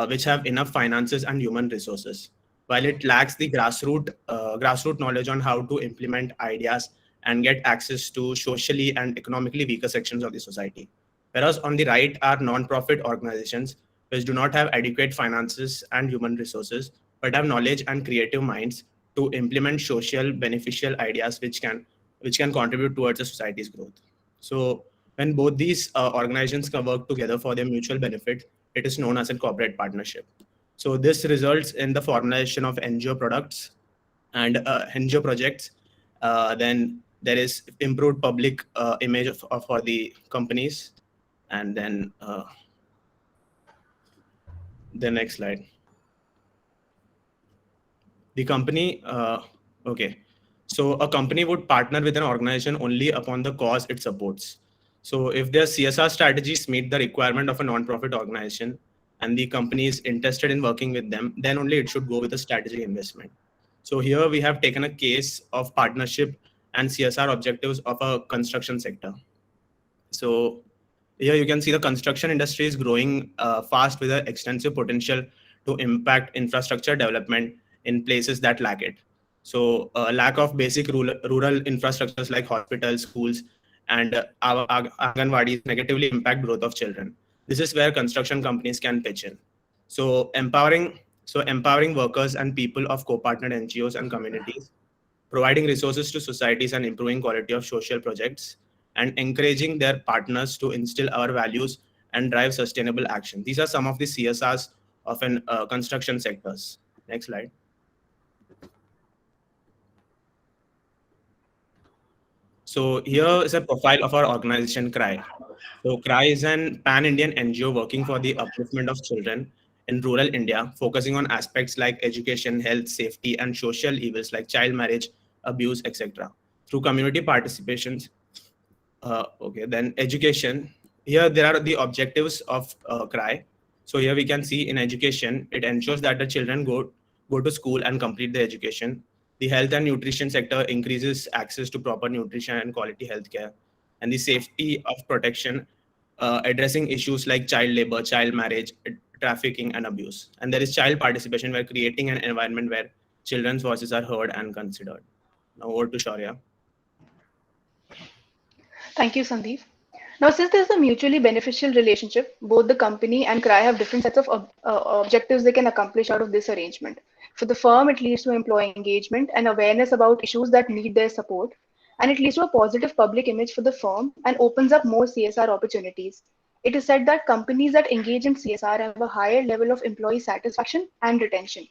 which have enough finances and human resources, while it lacks the grassroots knowledge on how to implement ideas and get access to socially and economically weaker sections of the society. Whereas on the right are non-profit organizations which do not have adequate finances and human resources, but have knowledge and creative minds to implement social beneficial ideas which can contribute towards a society's growth. So when both these organizations can work together for their mutual benefit, it is known as a corporate partnership. So this results in the formulation of NGO products and NGO projects. Then there is improved public image for the companies. And then the next slide. The company, okay. So a company would partner with an organization only upon the cause it supports. So if their CSR strategies meet the requirement of a non-profit organization and the company is interested in working with them, then only it should go with a strategic investment. So here we have taken a case of partnership and CSR objectives of a construction sector. So here you can see the construction industry is growing fast with an extensive potential to impact infrastructure development in places that lack it. So lack of basic rural infrastructures like hospitals, schools, and our Anganwadis negatively impact growth of children. This is where construction companies can pitch in. So empowering workers and people of co-partnered NGOs and communities, providing resources to societies and improving quality of social projects, and encouraging their partners to instill our values and drive sustainable action. These are some of the CSRs of an construction sectors. Next slide. So here is a profile of our organization, CRY. So CRY is an pan-Indian NGO working for the upliftment of children in rural India, focusing on aspects like education, health, safety, and social evils like child marriage, abuse, etc. Through community participations. Okay, then education. Here there are the objectives of CRY. So here we can see in education, it ensures that the children go to school and complete their education. The health and nutrition sector increases access to proper nutrition and quality healthcare. And the safety of protection, addressing issues like child labor, child marriage, trafficking, and abuse. And there is child participation, where creating an environment where children's voices are heard and considered. Now over to Shaurya. Thank you, Sandeep. Now, since there's a mutually beneficial relationship, both the company and CRY have different sets of objectives they can accomplish out of this arrangement. For the firm, it leads to employee engagement and awareness about issues that need their support, and it leads to a positive public image for the firm and opens up more CSR opportunities. It is said that companies that engage in CSR have a higher level of employee satisfaction and retention.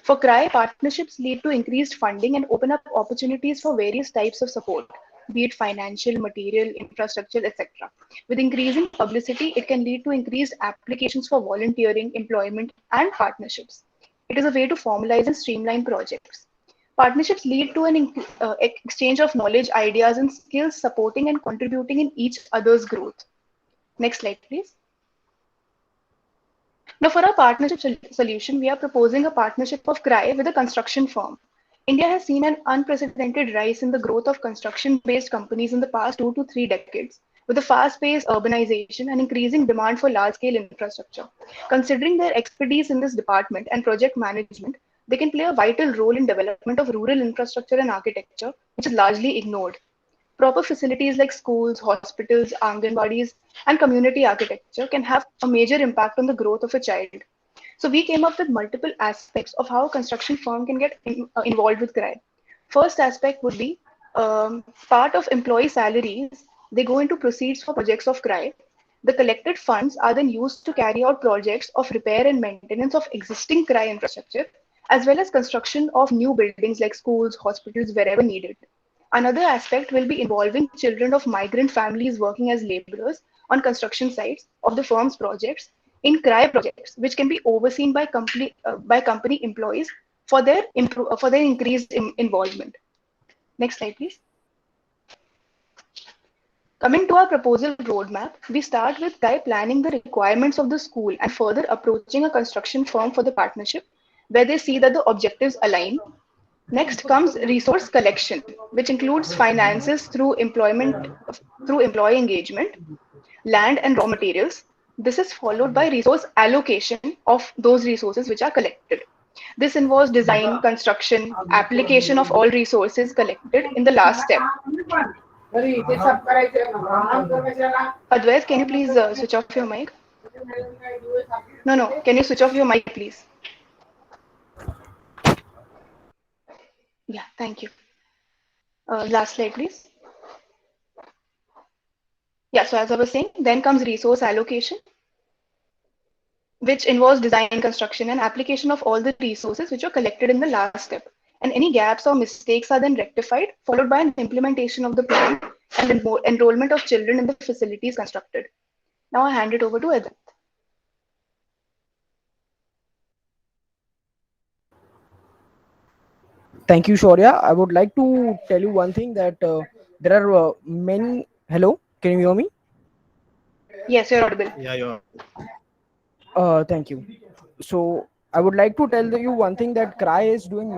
For CRY, partnerships lead to increased funding and open up opportunities for various types of support, be it financial, material, infrastructure, etc. With increasing publicity, it can lead to increased applications for volunteering, employment, and partnerships. It is a way to formalize and streamline projects. Partnerships lead to an exchange of knowledge, ideas, and skills, supporting and contributing in each other's growth. Next slide, please. Now, for our partnership solution, we are proposing a partnership of CRY with a construction firm. India has seen an unprecedented rise in the growth of construction-based companies in the past 2 to 3 decades, with a fast-paced urbanization and increasing demand for large-scale infrastructure. Considering their expertise in this department and project management, they can play a vital role in development of rural infrastructure and architecture, which is largely ignored. Proper facilities like schools, hospitals, Anganwadis, and community architecture can have a major impact on the growth of a child. So we came up with multiple aspects of how a construction firm can get involved with CRY. First aspect would be part of employee salaries, they go into proceeds for projects of CRY. The collected funds are then used to carry out projects of repair and maintenance of existing CRY infrastructure, as well as construction of new buildings like schools, hospitals, wherever needed. Another aspect will be involving children of migrant families working as laborers on construction sites of the firm's projects in CRY projects, which can be overseen by company employees for their increased involvement. Next slide, please. Coming to our proposal roadmap, we start with CRY planning the requirements of the school and further approaching a construction firm for the partnership, where they see that the objectives align. Next comes resource collection, which includes finances through employee engagement, land and raw materials. This is followed by resource allocation of those resources which are collected. This involves design, construction, application of all resources collected in the last step. Advait, can you please switch off your mic? No, no. Can you switch off your mic, please? Yeah, thank you. Last slide, please. Yeah, so as I was saying, then comes resource allocation, which involves design, construction, and application of all the resources which are collected in the last step. And any gaps or mistakes are then rectified, followed by an implementation of the plan and enrollment of children in the facilities constructed. Now I hand it over to Edith. Thank you, Shaurya. I would like to tell you one thing that there are many. Hello, can you hear me? Yes, you're audible. Yeah, you're. Thank you. So I would like to tell you one thing that CRY is doing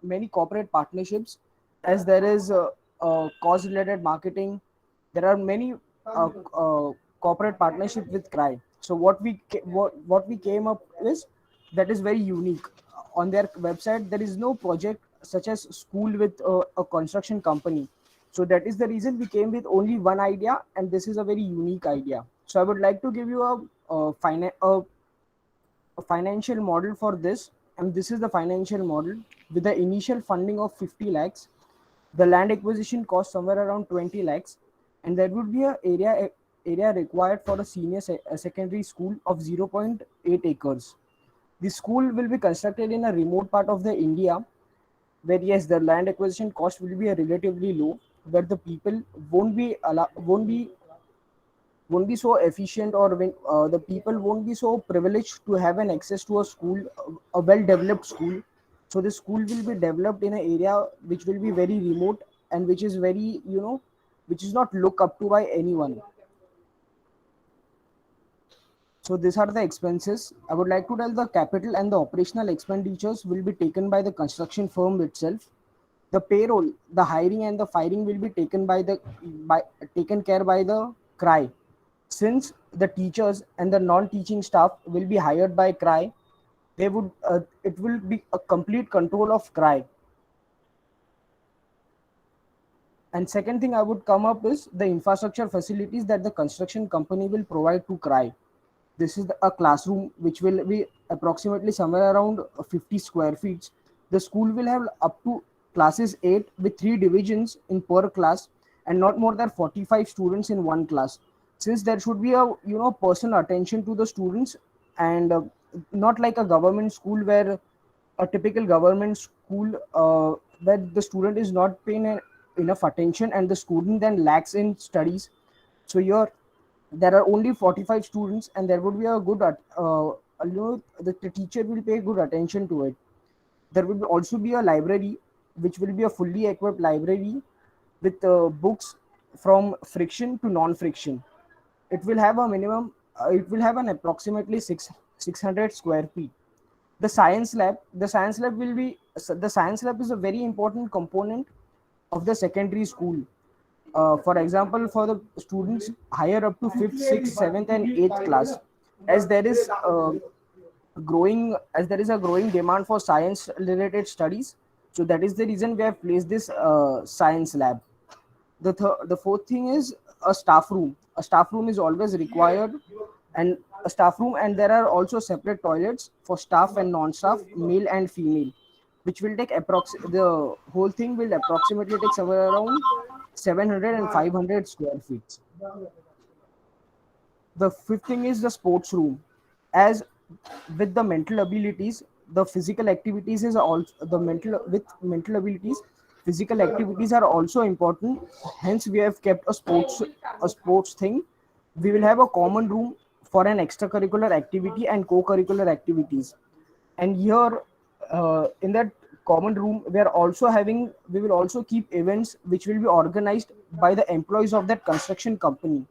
many corporate partnerships, as there is cause related marketing. There are many corporate partnership with CRY. So what we came up is that is very unique. On their website, there is no project such as school with a construction company. So that is the reason we came with only one idea, and this is a very unique idea. So I would like to give you a financial model for this, and this is the financial model. With the initial funding of 50 lakhs, the land acquisition cost somewhere around 20 lakhs, and there would be a area required for a secondary school of 0.8 acres. The school will be constructed in a remote part of the India, where yes, the land acquisition cost will be a relatively low, where the people won't be so efficient, or when the people won't be so privileged to have an access to a school, a well developed school. So the school will be developed in an area which will be very remote, and which is very, which is not looked up to by anyone. So these are the expenses. I would like to tell the capital and the operational expenditures will be taken by the construction firm itself. The payroll, the hiring and the firing will be taken care by the CRY. Since the teachers and the non-teaching staff will be hired by CRY, it will be a complete control of CRY. And second thing I would come up is the infrastructure facilities that the construction company will provide to CRY. This is a classroom which will be approximately somewhere around 50 square feet. The school will have up to classes 8 with 3 divisions in per class, and not more than 45 students in one class. Since there should be a personal attention to the students, and not like a government school, where a typical government school where the student is not paying enough attention, and the student then lacks in studies. So here there are only 45 students, and there would be a good the teacher will pay good attention to it. There will also be a library, which will be a fully equipped library with books from friction to non-friction. It will have a minimum it will have an approximately 600 square feet. The science lab is a very important component of the secondary school. For example, for the students higher up to 5th, 6th, 7th, and 8th class, as there is a growing demand for science related studies. So that is the reason we have placed this science lab. The fourth thing is a staff room. A staff room is always required, and there are also separate toilets for staff and non-staff, male and female, which will take the whole thing will approximately take somewhere around 700 and 500 square feet. The fifth thing is the sports room. As with the mental abilities, the physical activities is also the mental abilities, physical activities are also important. Hence we have kept a sports thing. We will have a common room for an extracurricular activity and co-curricular activities. And here in that common room, we will also keep events which will be organized by the employees of that construction company.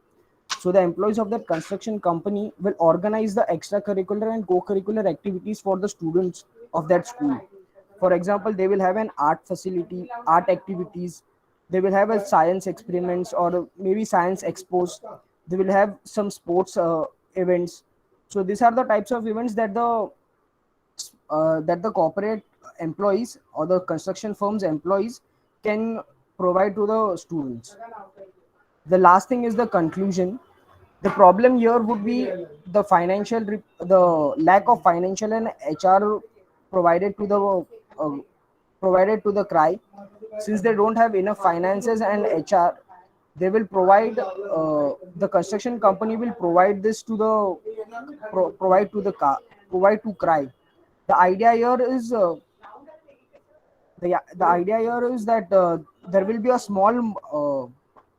So the employees of that construction company will organize the extracurricular and co-curricular activities for the students of that school. For example, they will have an art facility, art activities. They will have a science experiments, or maybe science expos. They will have some sports events. So these are the types of events that the that the corporate employees or the construction firms employees can provide to the students. The last thing is the conclusion. The problem here would be the the lack of financial and HR provided to the uh, CRI. Since they don't have enough finances and HR, they will provide the construction company will provide this to the provide to the car provide to CRI. The idea here is the idea here is that there will be a small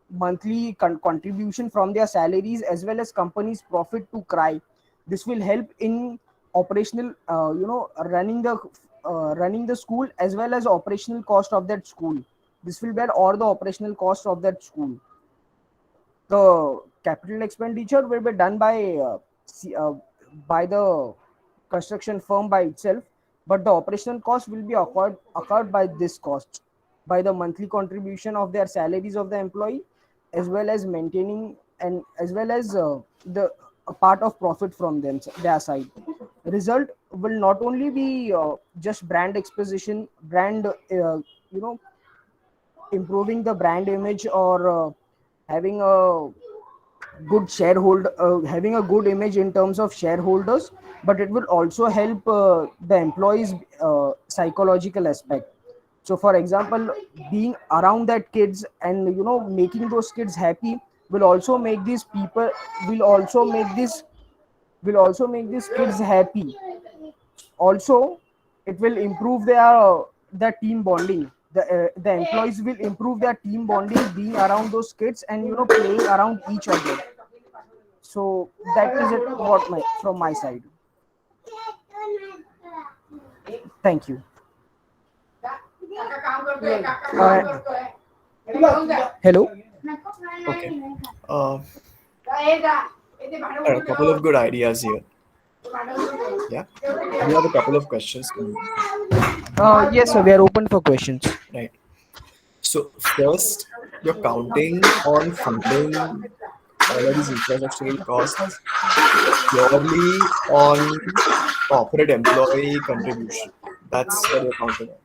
monthly contribution from their salaries as well as company's profit to CRI. This will help in operational, running the school as well as operational cost of that school. This will bear all the operational cost of that school. The capital expenditure will be done by the construction firm by itself, but the operational cost will be occurred by this cost, by the monthly contribution of their salaries of the employee, as well as maintaining and as well as the a part of profit from their side. Result will not only be just brand exposition, brand improving the brand image, or having a having a good image in terms of shareholders, but it will also help the employees psychological aspect. So for example, being around that kids and making those kids happy will also make these people will also make this will also make these kids happy. Also, it will improve their team bonding. The employees will improve their team bonding being around those kids and playing around each other. So that is it what from my side. Thank you. Hello. Okay. There are a couple of good ideas here. Yeah. We have a couple of questions coming. Yes, sir, we are open for questions. Right. So first, you're counting on funding all of these infrastructural costs purely on corporate employee contribution. That's what you're counting on.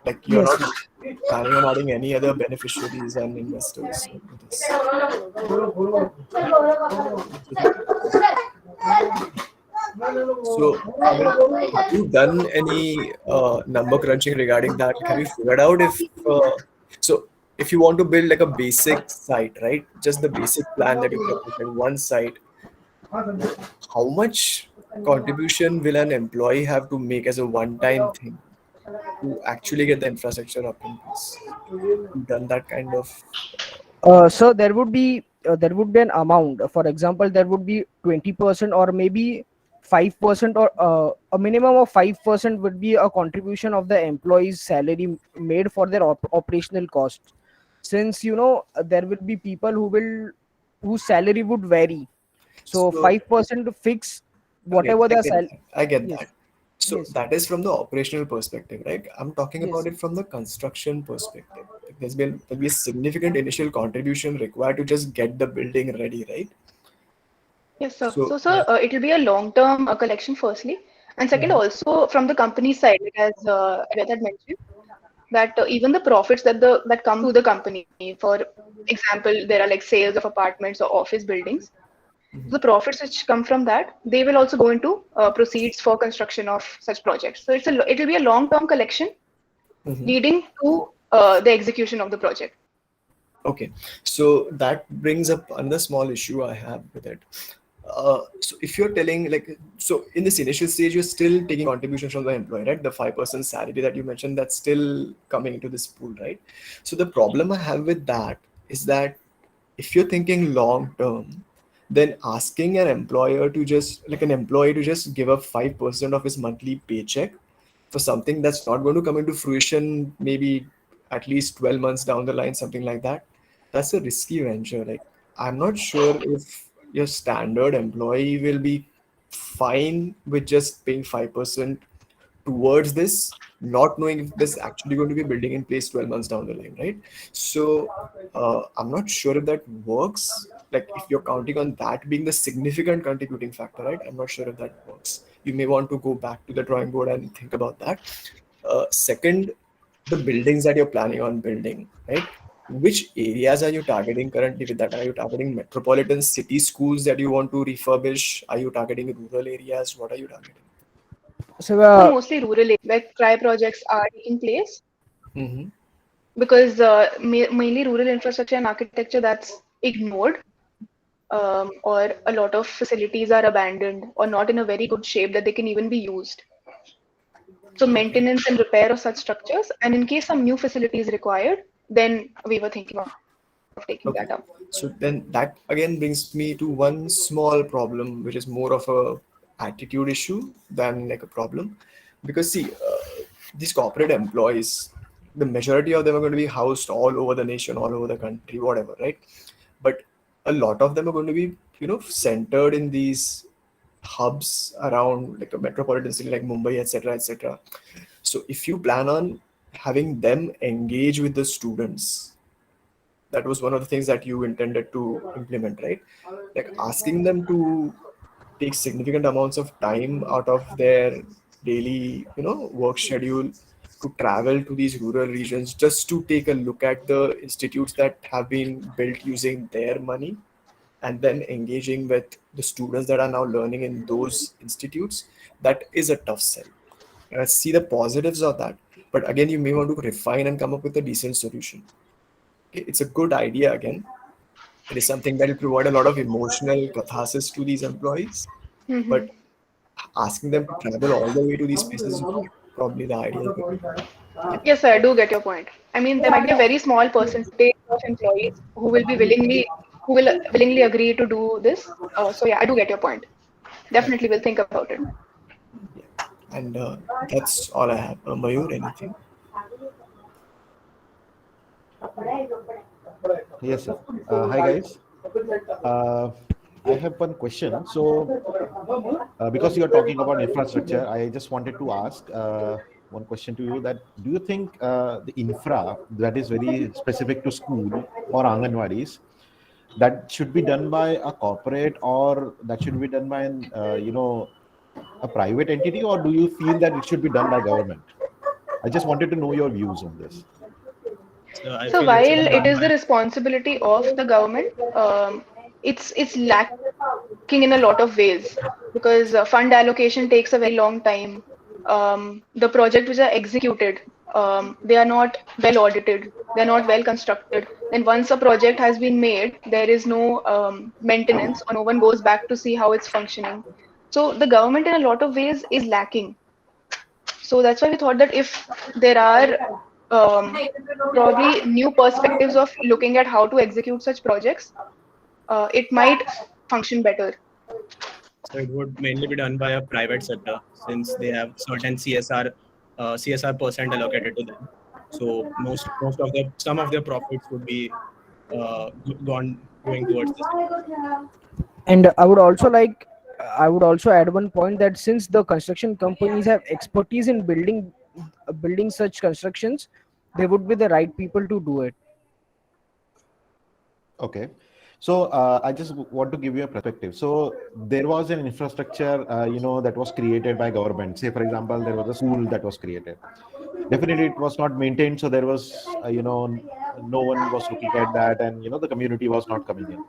Like you're Yes, not sir. planning on adding any other beneficiaries and investors into this. So, I mean, have you done any number crunching regarding that? Like, have you figured out so if you want to build like a basic site, right? Just the basic plan that you propose, like one site, how much contribution will an employee have to make as a one-time thing to actually get the infrastructure up in place? You done that kind of So there would be an amount. For example, there would be 20% or maybe 5%, or a minimum of 5% would be a contribution of the employee's salary made for their operational costs. Since there will be people whose salary would vary, so so 5% fix okay, whatever I their get salary. that. I get Yes, that. So yes, that is from the operational perspective, right? I'm talking yes. about it from the construction perspective. Like there'll be a significant initial contribution required to just get the building ready, right? Yes, sir. So So, sir, it will be a long-term collection, firstly, and second, also from the company side, like as Abhijit had mentioned, that even the profits that come to the company, for example, there are like sales of apartments or office buildings. The profits which come from that, they will also go into proceeds for construction of such projects. So it will be a long-term collection mhm. leading to the execution of the project. Okay, so that brings up another small issue I have with it. So if you're telling like, so in this initial stage, you're still taking contributions from the employee, right? The 5% salary that you mentioned, that's still coming into this pool, right? So the problem I have with that is that if you're thinking long term, then asking an employee to just give up 5% of his monthly paycheck for something that's not going to come into fruition maybe at least 12 months down the line, something like that, that's a risky venture. Like, I'm not sure if your standard employee will be fine with just paying 5% towards this, not knowing if this actually going to be building in place 12 months down the line, right? So I'm not sure if that works. Like if you're counting on that being the significant contributing factor, right? I'm not sure if that works. you may want to go back to the drawing board and think about that. Second, the buildings that you're planning on building, right? Which areas are you targeting currently with that? Are you targeting metropolitan city schools that you want to refurbish? Are you targeting rural areas? What are you targeting? So So mostly rural areas where CRY projects are taking place, Mm-hmm. because mainly rural infrastructure and architecture that's ignored, or a lot of facilities are abandoned or not in a very good shape that they can even be used. So maintenance and repair of such structures, and in case some new facility is required, then we were thinking of taking that up. Okay. So then that again brings me to one small problem, which is more of a attitude issue than like a problem. Because see, these corporate employees, the majority of them are going to be housed all over the nation, all over the country, whatever, right? But a lot of them are going to be, centered in these hubs around like a metropolitan city like Mumbai, etc., etc. So if you plan on having them engage with the students, that was one of the things that you intended to implement, right? Like asking them to take significant amounts of time out of their daily, work schedule to travel to these rural regions just to take a look at the institutes that have been built using their money, and then engaging with the students that are now learning in those institutes. That is a tough sell. And I see the positives of that, but again, you may want to refine and come up with a decent solution. Okay, it's a good idea again. It is something that will provide a lot of emotional catharsis to these employees, Hmm. but asking them to travel all the way to these places is not probably the ideal way. Okay. Yes, sir, I do get your point. I mean, there might be a very small percentage of employees who will willingly agree to do this. So yeah, I do get your point. Right. Definitely will think about it. And that's all I have. Mayur, anything? Yes, sir. Hi, guys. Uh, I have one question. So, because you are talking about infrastructure, I just wanted to ask one question to you: that do you think the infra that is very specific to school or Anganwadis, that should be done by a corporate, or that should be done by an, a private entity, or do you feel that it should be done by government? I just wanted to know your views on this. So I So feel it should while be it done is the by. responsibility of the government, it's lacking in a lot of ways, because fund allocation takes a very long time. The projects which are executed, they are not well audited, they're not well constructed. Then once a project has been made, there is no maintenance, or no one goes back to see how it's functioning. So the government in a lot of ways is lacking. So that's why we thought that if there are probably new perspectives of looking at how to execute such projects, it might function better. So it would mainly be done by a private sector since they have certain CSR percent allocated to them. So most of the some of their profits would be going towards this. And I would also add one point, that since the construction companies have expertise in building such constructions, they would be the right people to do it. Okay. So I just want to give you a perspective. So there was an infrastructure, that was created by government. Say, for example, there was a school that was created. Definitely, it was not maintained. So there was, no one was looking at that, and the community was not coming in.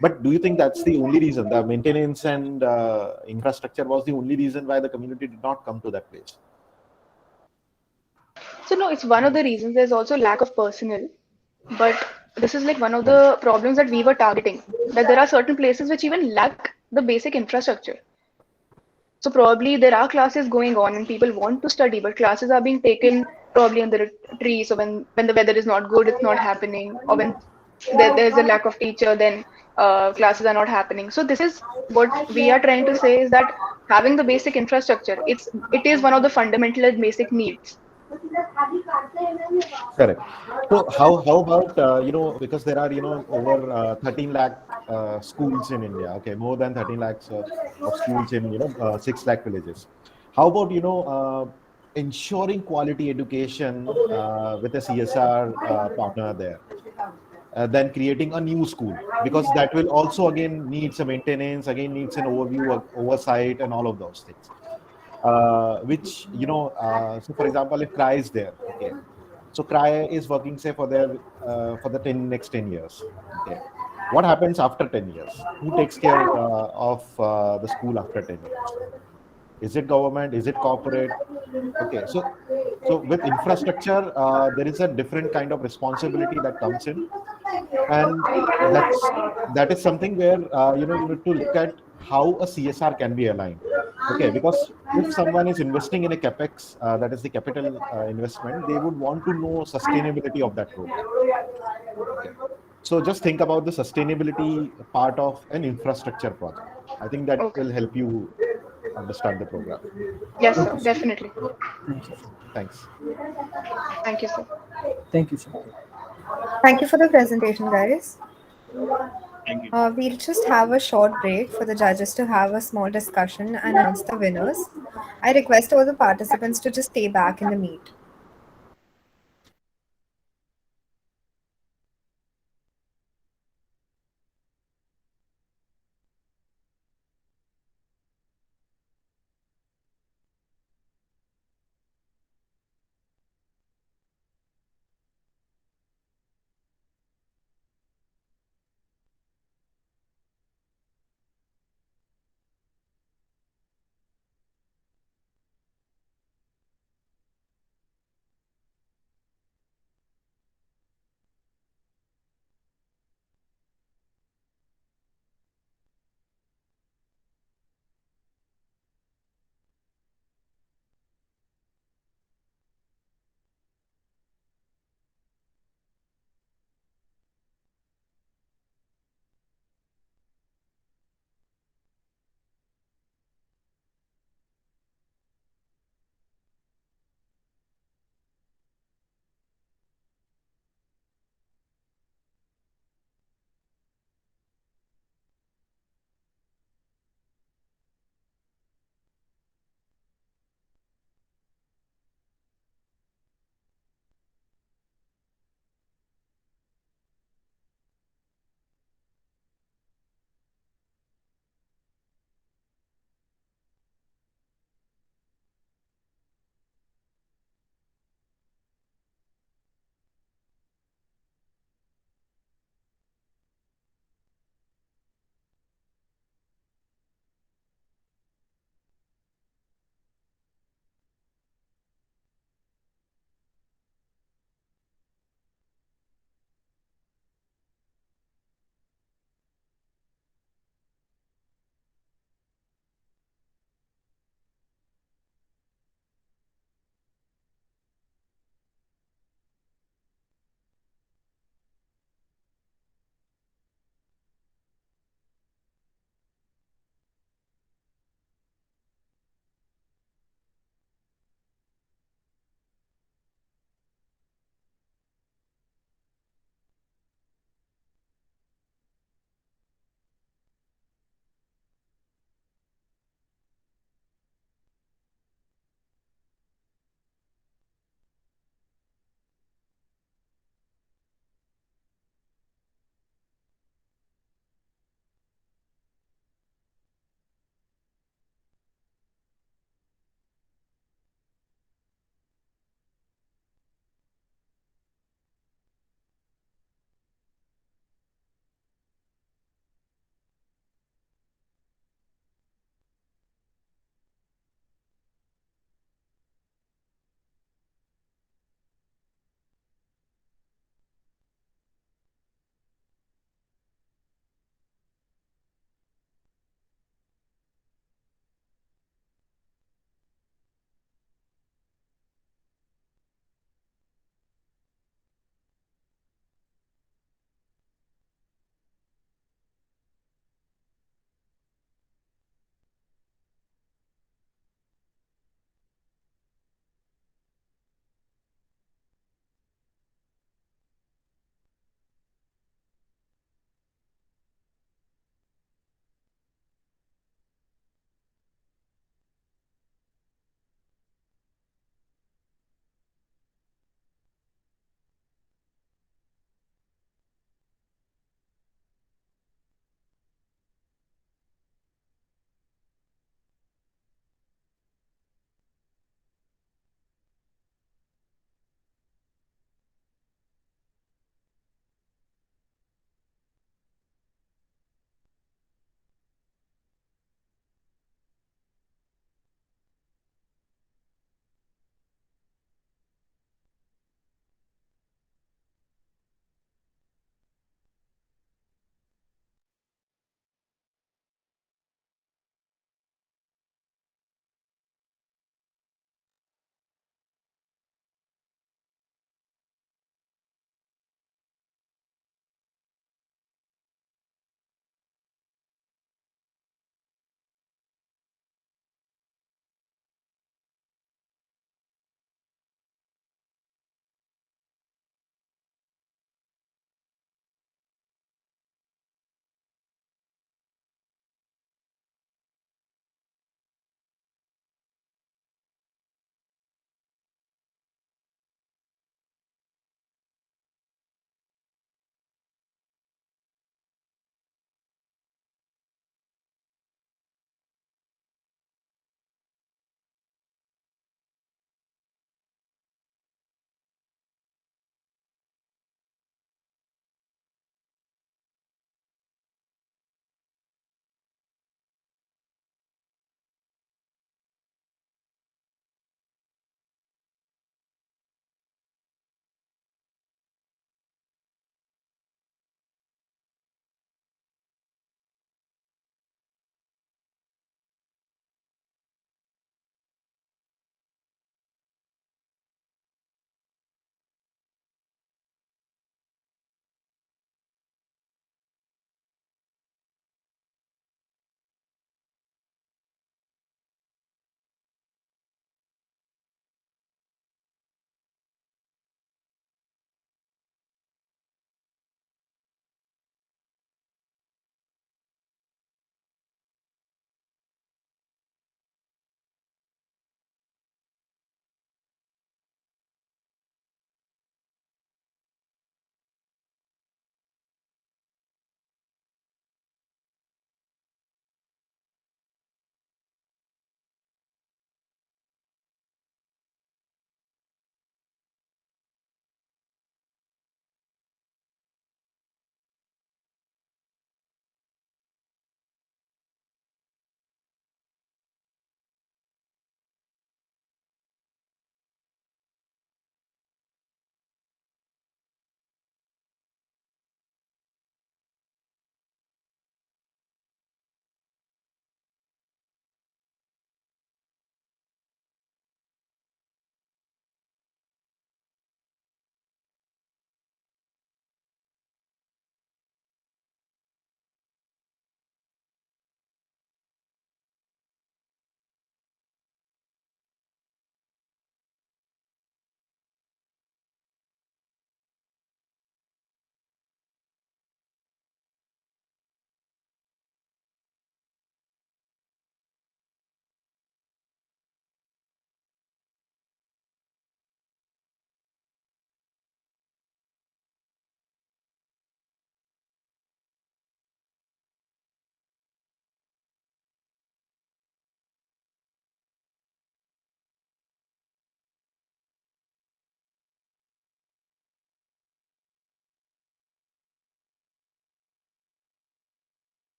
But do you think that's the only reason? The maintenance and infrastructure was the only reason why the community did not come to that place? So no, it's one of the reasons. There's also lack of personnel, but this is like one of Right. the problems that we were targeting. That there are certain places which even lack the basic infrastructure. So probably there are classes going on and people want to study, but classes are being taken probably under a tree. So when the weather is not good, it's not happening. Or when there's a lack of teacher, then classes are not happening. So this is what we are trying to say, is that having the basic infrastructure, it is one of the fundamental and basic needs. Correct. So how about because there are over 13 lakh schools in India. Okay, more than 13 lakhs of schools in 6 lakh villages. How about ensuring quality education with a CSR partner there? Than creating a new school, because that will also again needs a maintenance, again needs an overview, oversight, and all of those things. which so for example, if cry is there, okay, so cry is working, say, for their for the next 10 years, okay. What happens after 10 years? Who takes care of the school after 10 years? Is it government? Is it corporate? Okay, so with infrastructure, there is a different kind of responsibility that comes in, and that is something where you need to look at how a CSR can be aligned. Okay, because if someone is investing in a capex, that is the capital investment, they would want to know sustainability of that program. Okay, so just think about the sustainability part of an infrastructure project. I think that Okay. will help you understand the program. Yes, Okay, sir. sir. Definitely. Thank you. Thanks. Thank you, sir. Thank you, sir. Thank you for the presentation, guys. Thank you. We'll just have a short break for the judges to have a small discussion and announce the winners. I request all the participants to just stay back in the meet.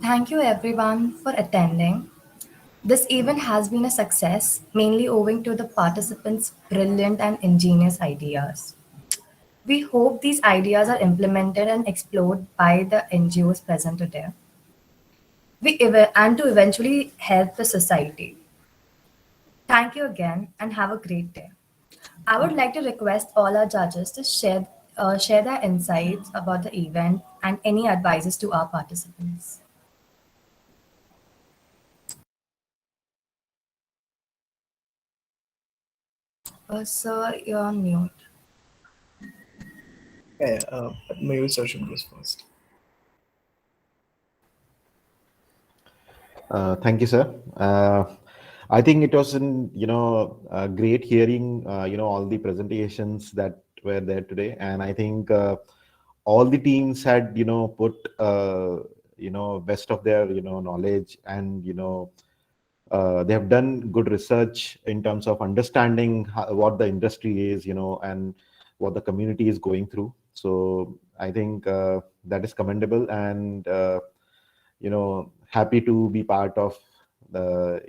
Thank you everyone for attending. This event has been a success, mainly owing to the participants' brilliant and ingenious ideas. We hope these ideas are implemented and explored by the NGOs present today. And to eventually help the society. Thank you again and have a great day. I would like to request all our judges to share their insights about the event and any advices to our participants. Sir, you're on mute. Yeah, Mayur sir should goes first. Thank you, sir. I think it was great hearing all the presentations that were there today, and I think all the teams had put best of their knowledge, and they have done good research in terms of understanding what the industry is, and what the community is going through. So I think that is commendable, and happy to be part of the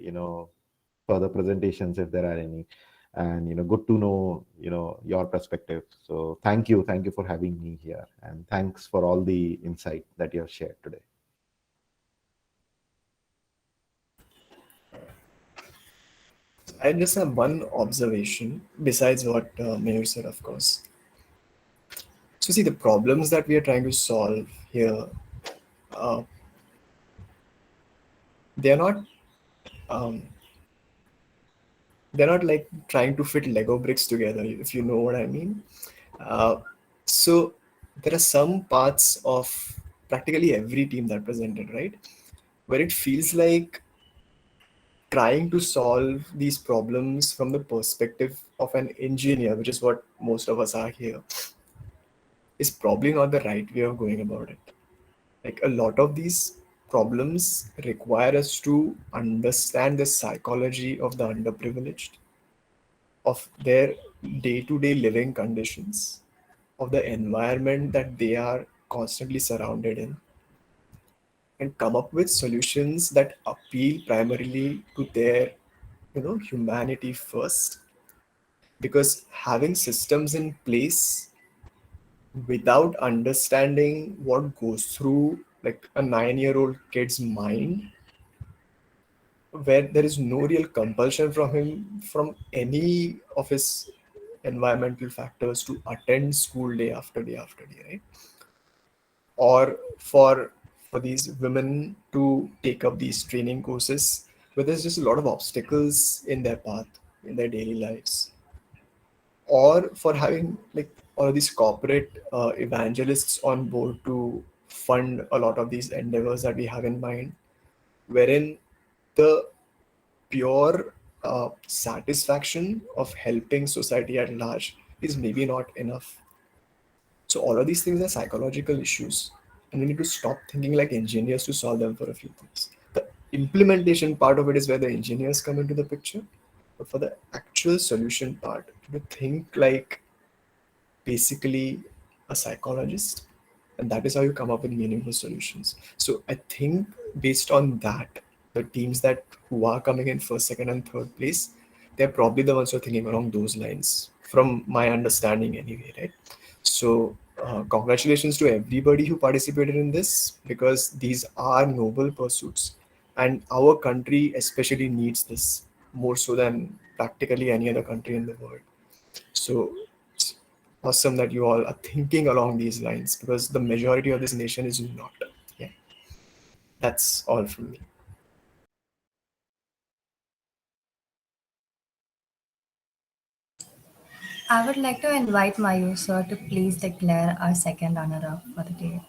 further presentations if there are any, and good to know your perspective. So thank you for having me here, and thanks for all the insight that you have shared today. I just have one observation besides what Mayor said, of course. So, see, the problems that we are trying to solve here, uh, they're not um, they're not like trying to fit Lego bricks together, if you know what I mean. Uh, so, there are some parts of practically every team that presented, right, where it feels like trying to solve these problems from the perspective of an engineer, which is what most of us are here, is probably not the right way of going about it. Like a lot of these problems require us to understand the psychology of the underprivileged, of their day to day living conditions, of the environment that they are constantly surrounded in, and come up with solutions that appeal primarily to their humanity first. Because having systems in place without understanding what goes through like a 9-year-old kid's mind, where there is no real compulsion from him from any of his environmental factors to attend school day after day after day, right? Or for these women to take up these training courses where there's just a lot of obstacles in their path in their daily lives, or for having like all of these corporate evangelists on board to fund a lot of these endeavors that we have in mind, wherein the pure satisfaction of helping society at large is maybe not enough. So all of these things are psychological issues, and we need to stop thinking like engineers to solve them for a few things. The implementation part of it is where the engineers come into the picture, but for the actual solution part, to think like basically a psychologist, and that is how you come up with meaningful solutions. So I think based on that, the teams that who are coming in first, second, and third place, they're probably the ones who are thinking along those lines, from my understanding anyway, right? So congratulations to everybody who participated in this, because these are noble pursuits, and our country especially needs this more so than practically any other country in the world. So it's awesome that you all are thinking along these lines, because the majority of this nation is not. Yeah, that's all from me. I would like to invite Mayur sir to please declare our second runner-up for the day.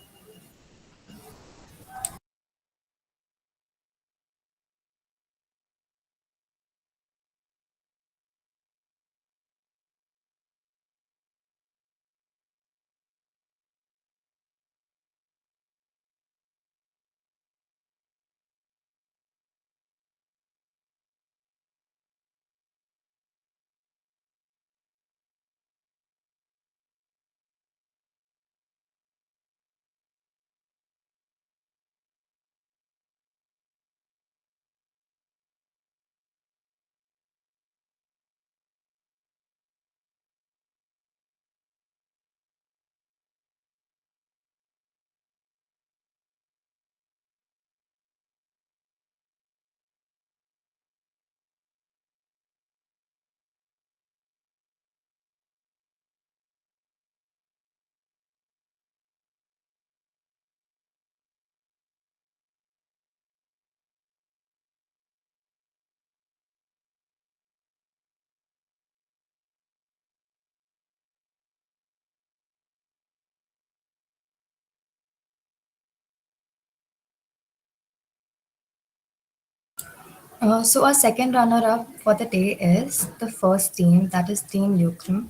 So our second runner-up for the day is the first team, that is Team Lucrum.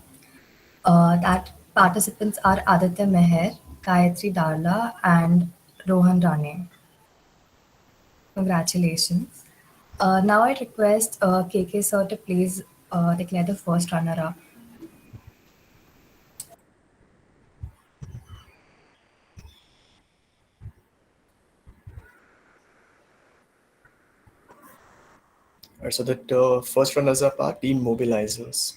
That participants are Aditya Meher, Gayatri Darla, and Rohan Rane. Congratulations. Now I request KK sir to please declare the first runner-up. Alright, so the first runners up are team mobilizers.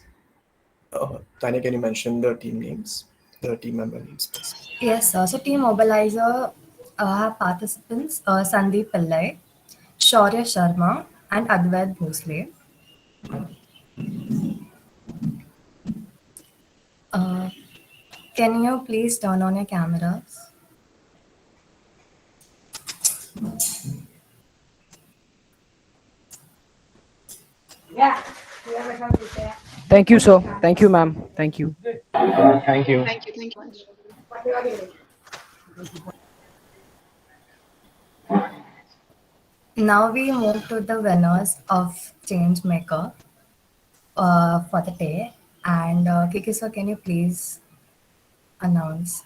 Tanya, can you mention the team names, the team member names, please? Yes, sir. So Team Mobilizer have participants Sandeep Pillai, Shaurya Sharma, and Advait Bhosle. Uh, can you please turn on your cameras? Thank you, sir. Thank you, ma'am. Thank you. Thank you. Thank you much. Now we move to the winners of Changemaker for the day. And Kiki sir, can you please announce?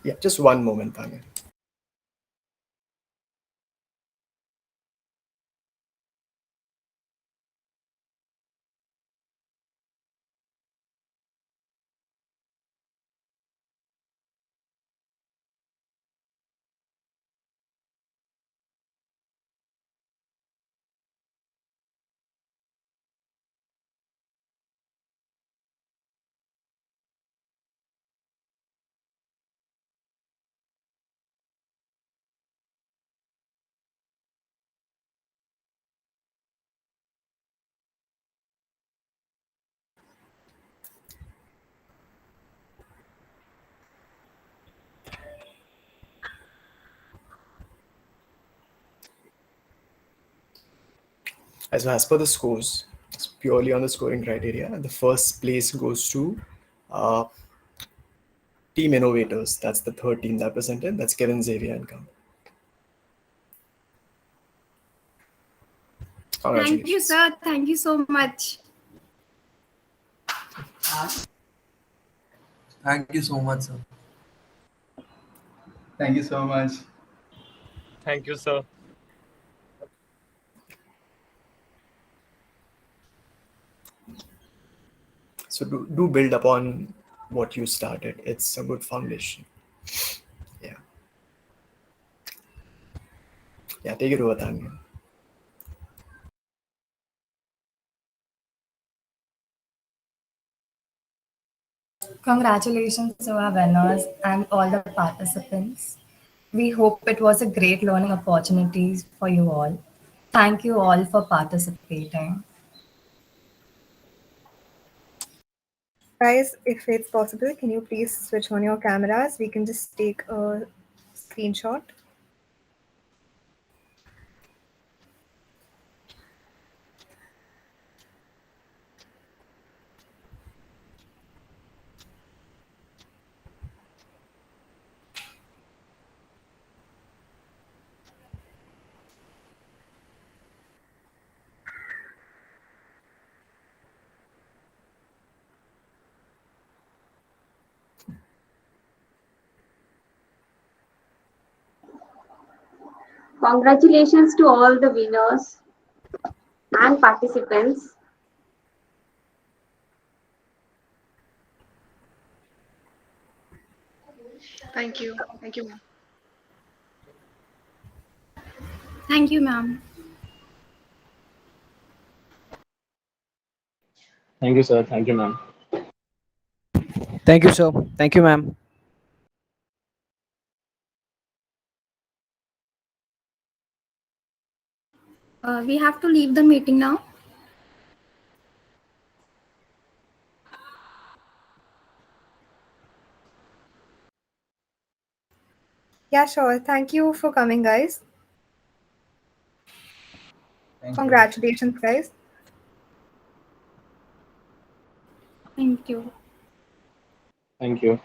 Yeah, just one moment, Tanya. As per the scores, it's purely on the scoring criteria. The first place goes to uh, Team Innovators. That's the third team that presented. That's Kevin, Xavier, and Kam. Thank you, Congratulations. sir. Thank you so much. Thank you so much, sir. Thank you so much. Thank you, sir. So do build upon what you started. It's a good foundation. Yeah. Yeah, take it over, Tanya. Congratulations to our winners and all the participants. We hope it was a great learning opportunity for you all. Thank you all for participating. Guys, if it's possible, can you please switch on your cameras? We can just take a screenshot. Congratulations to all the winners and participants. Thank you. Thank you, ma'am. Thank you, ma'am. Thank you, sir. Thank you, ma'am. Thank you, sir. Thank you, ma'am. We have to leave the meeting now. Yeah, sure. Thank you for coming, guys. Thank you. Congratulations, guys. Thank you. Thank you.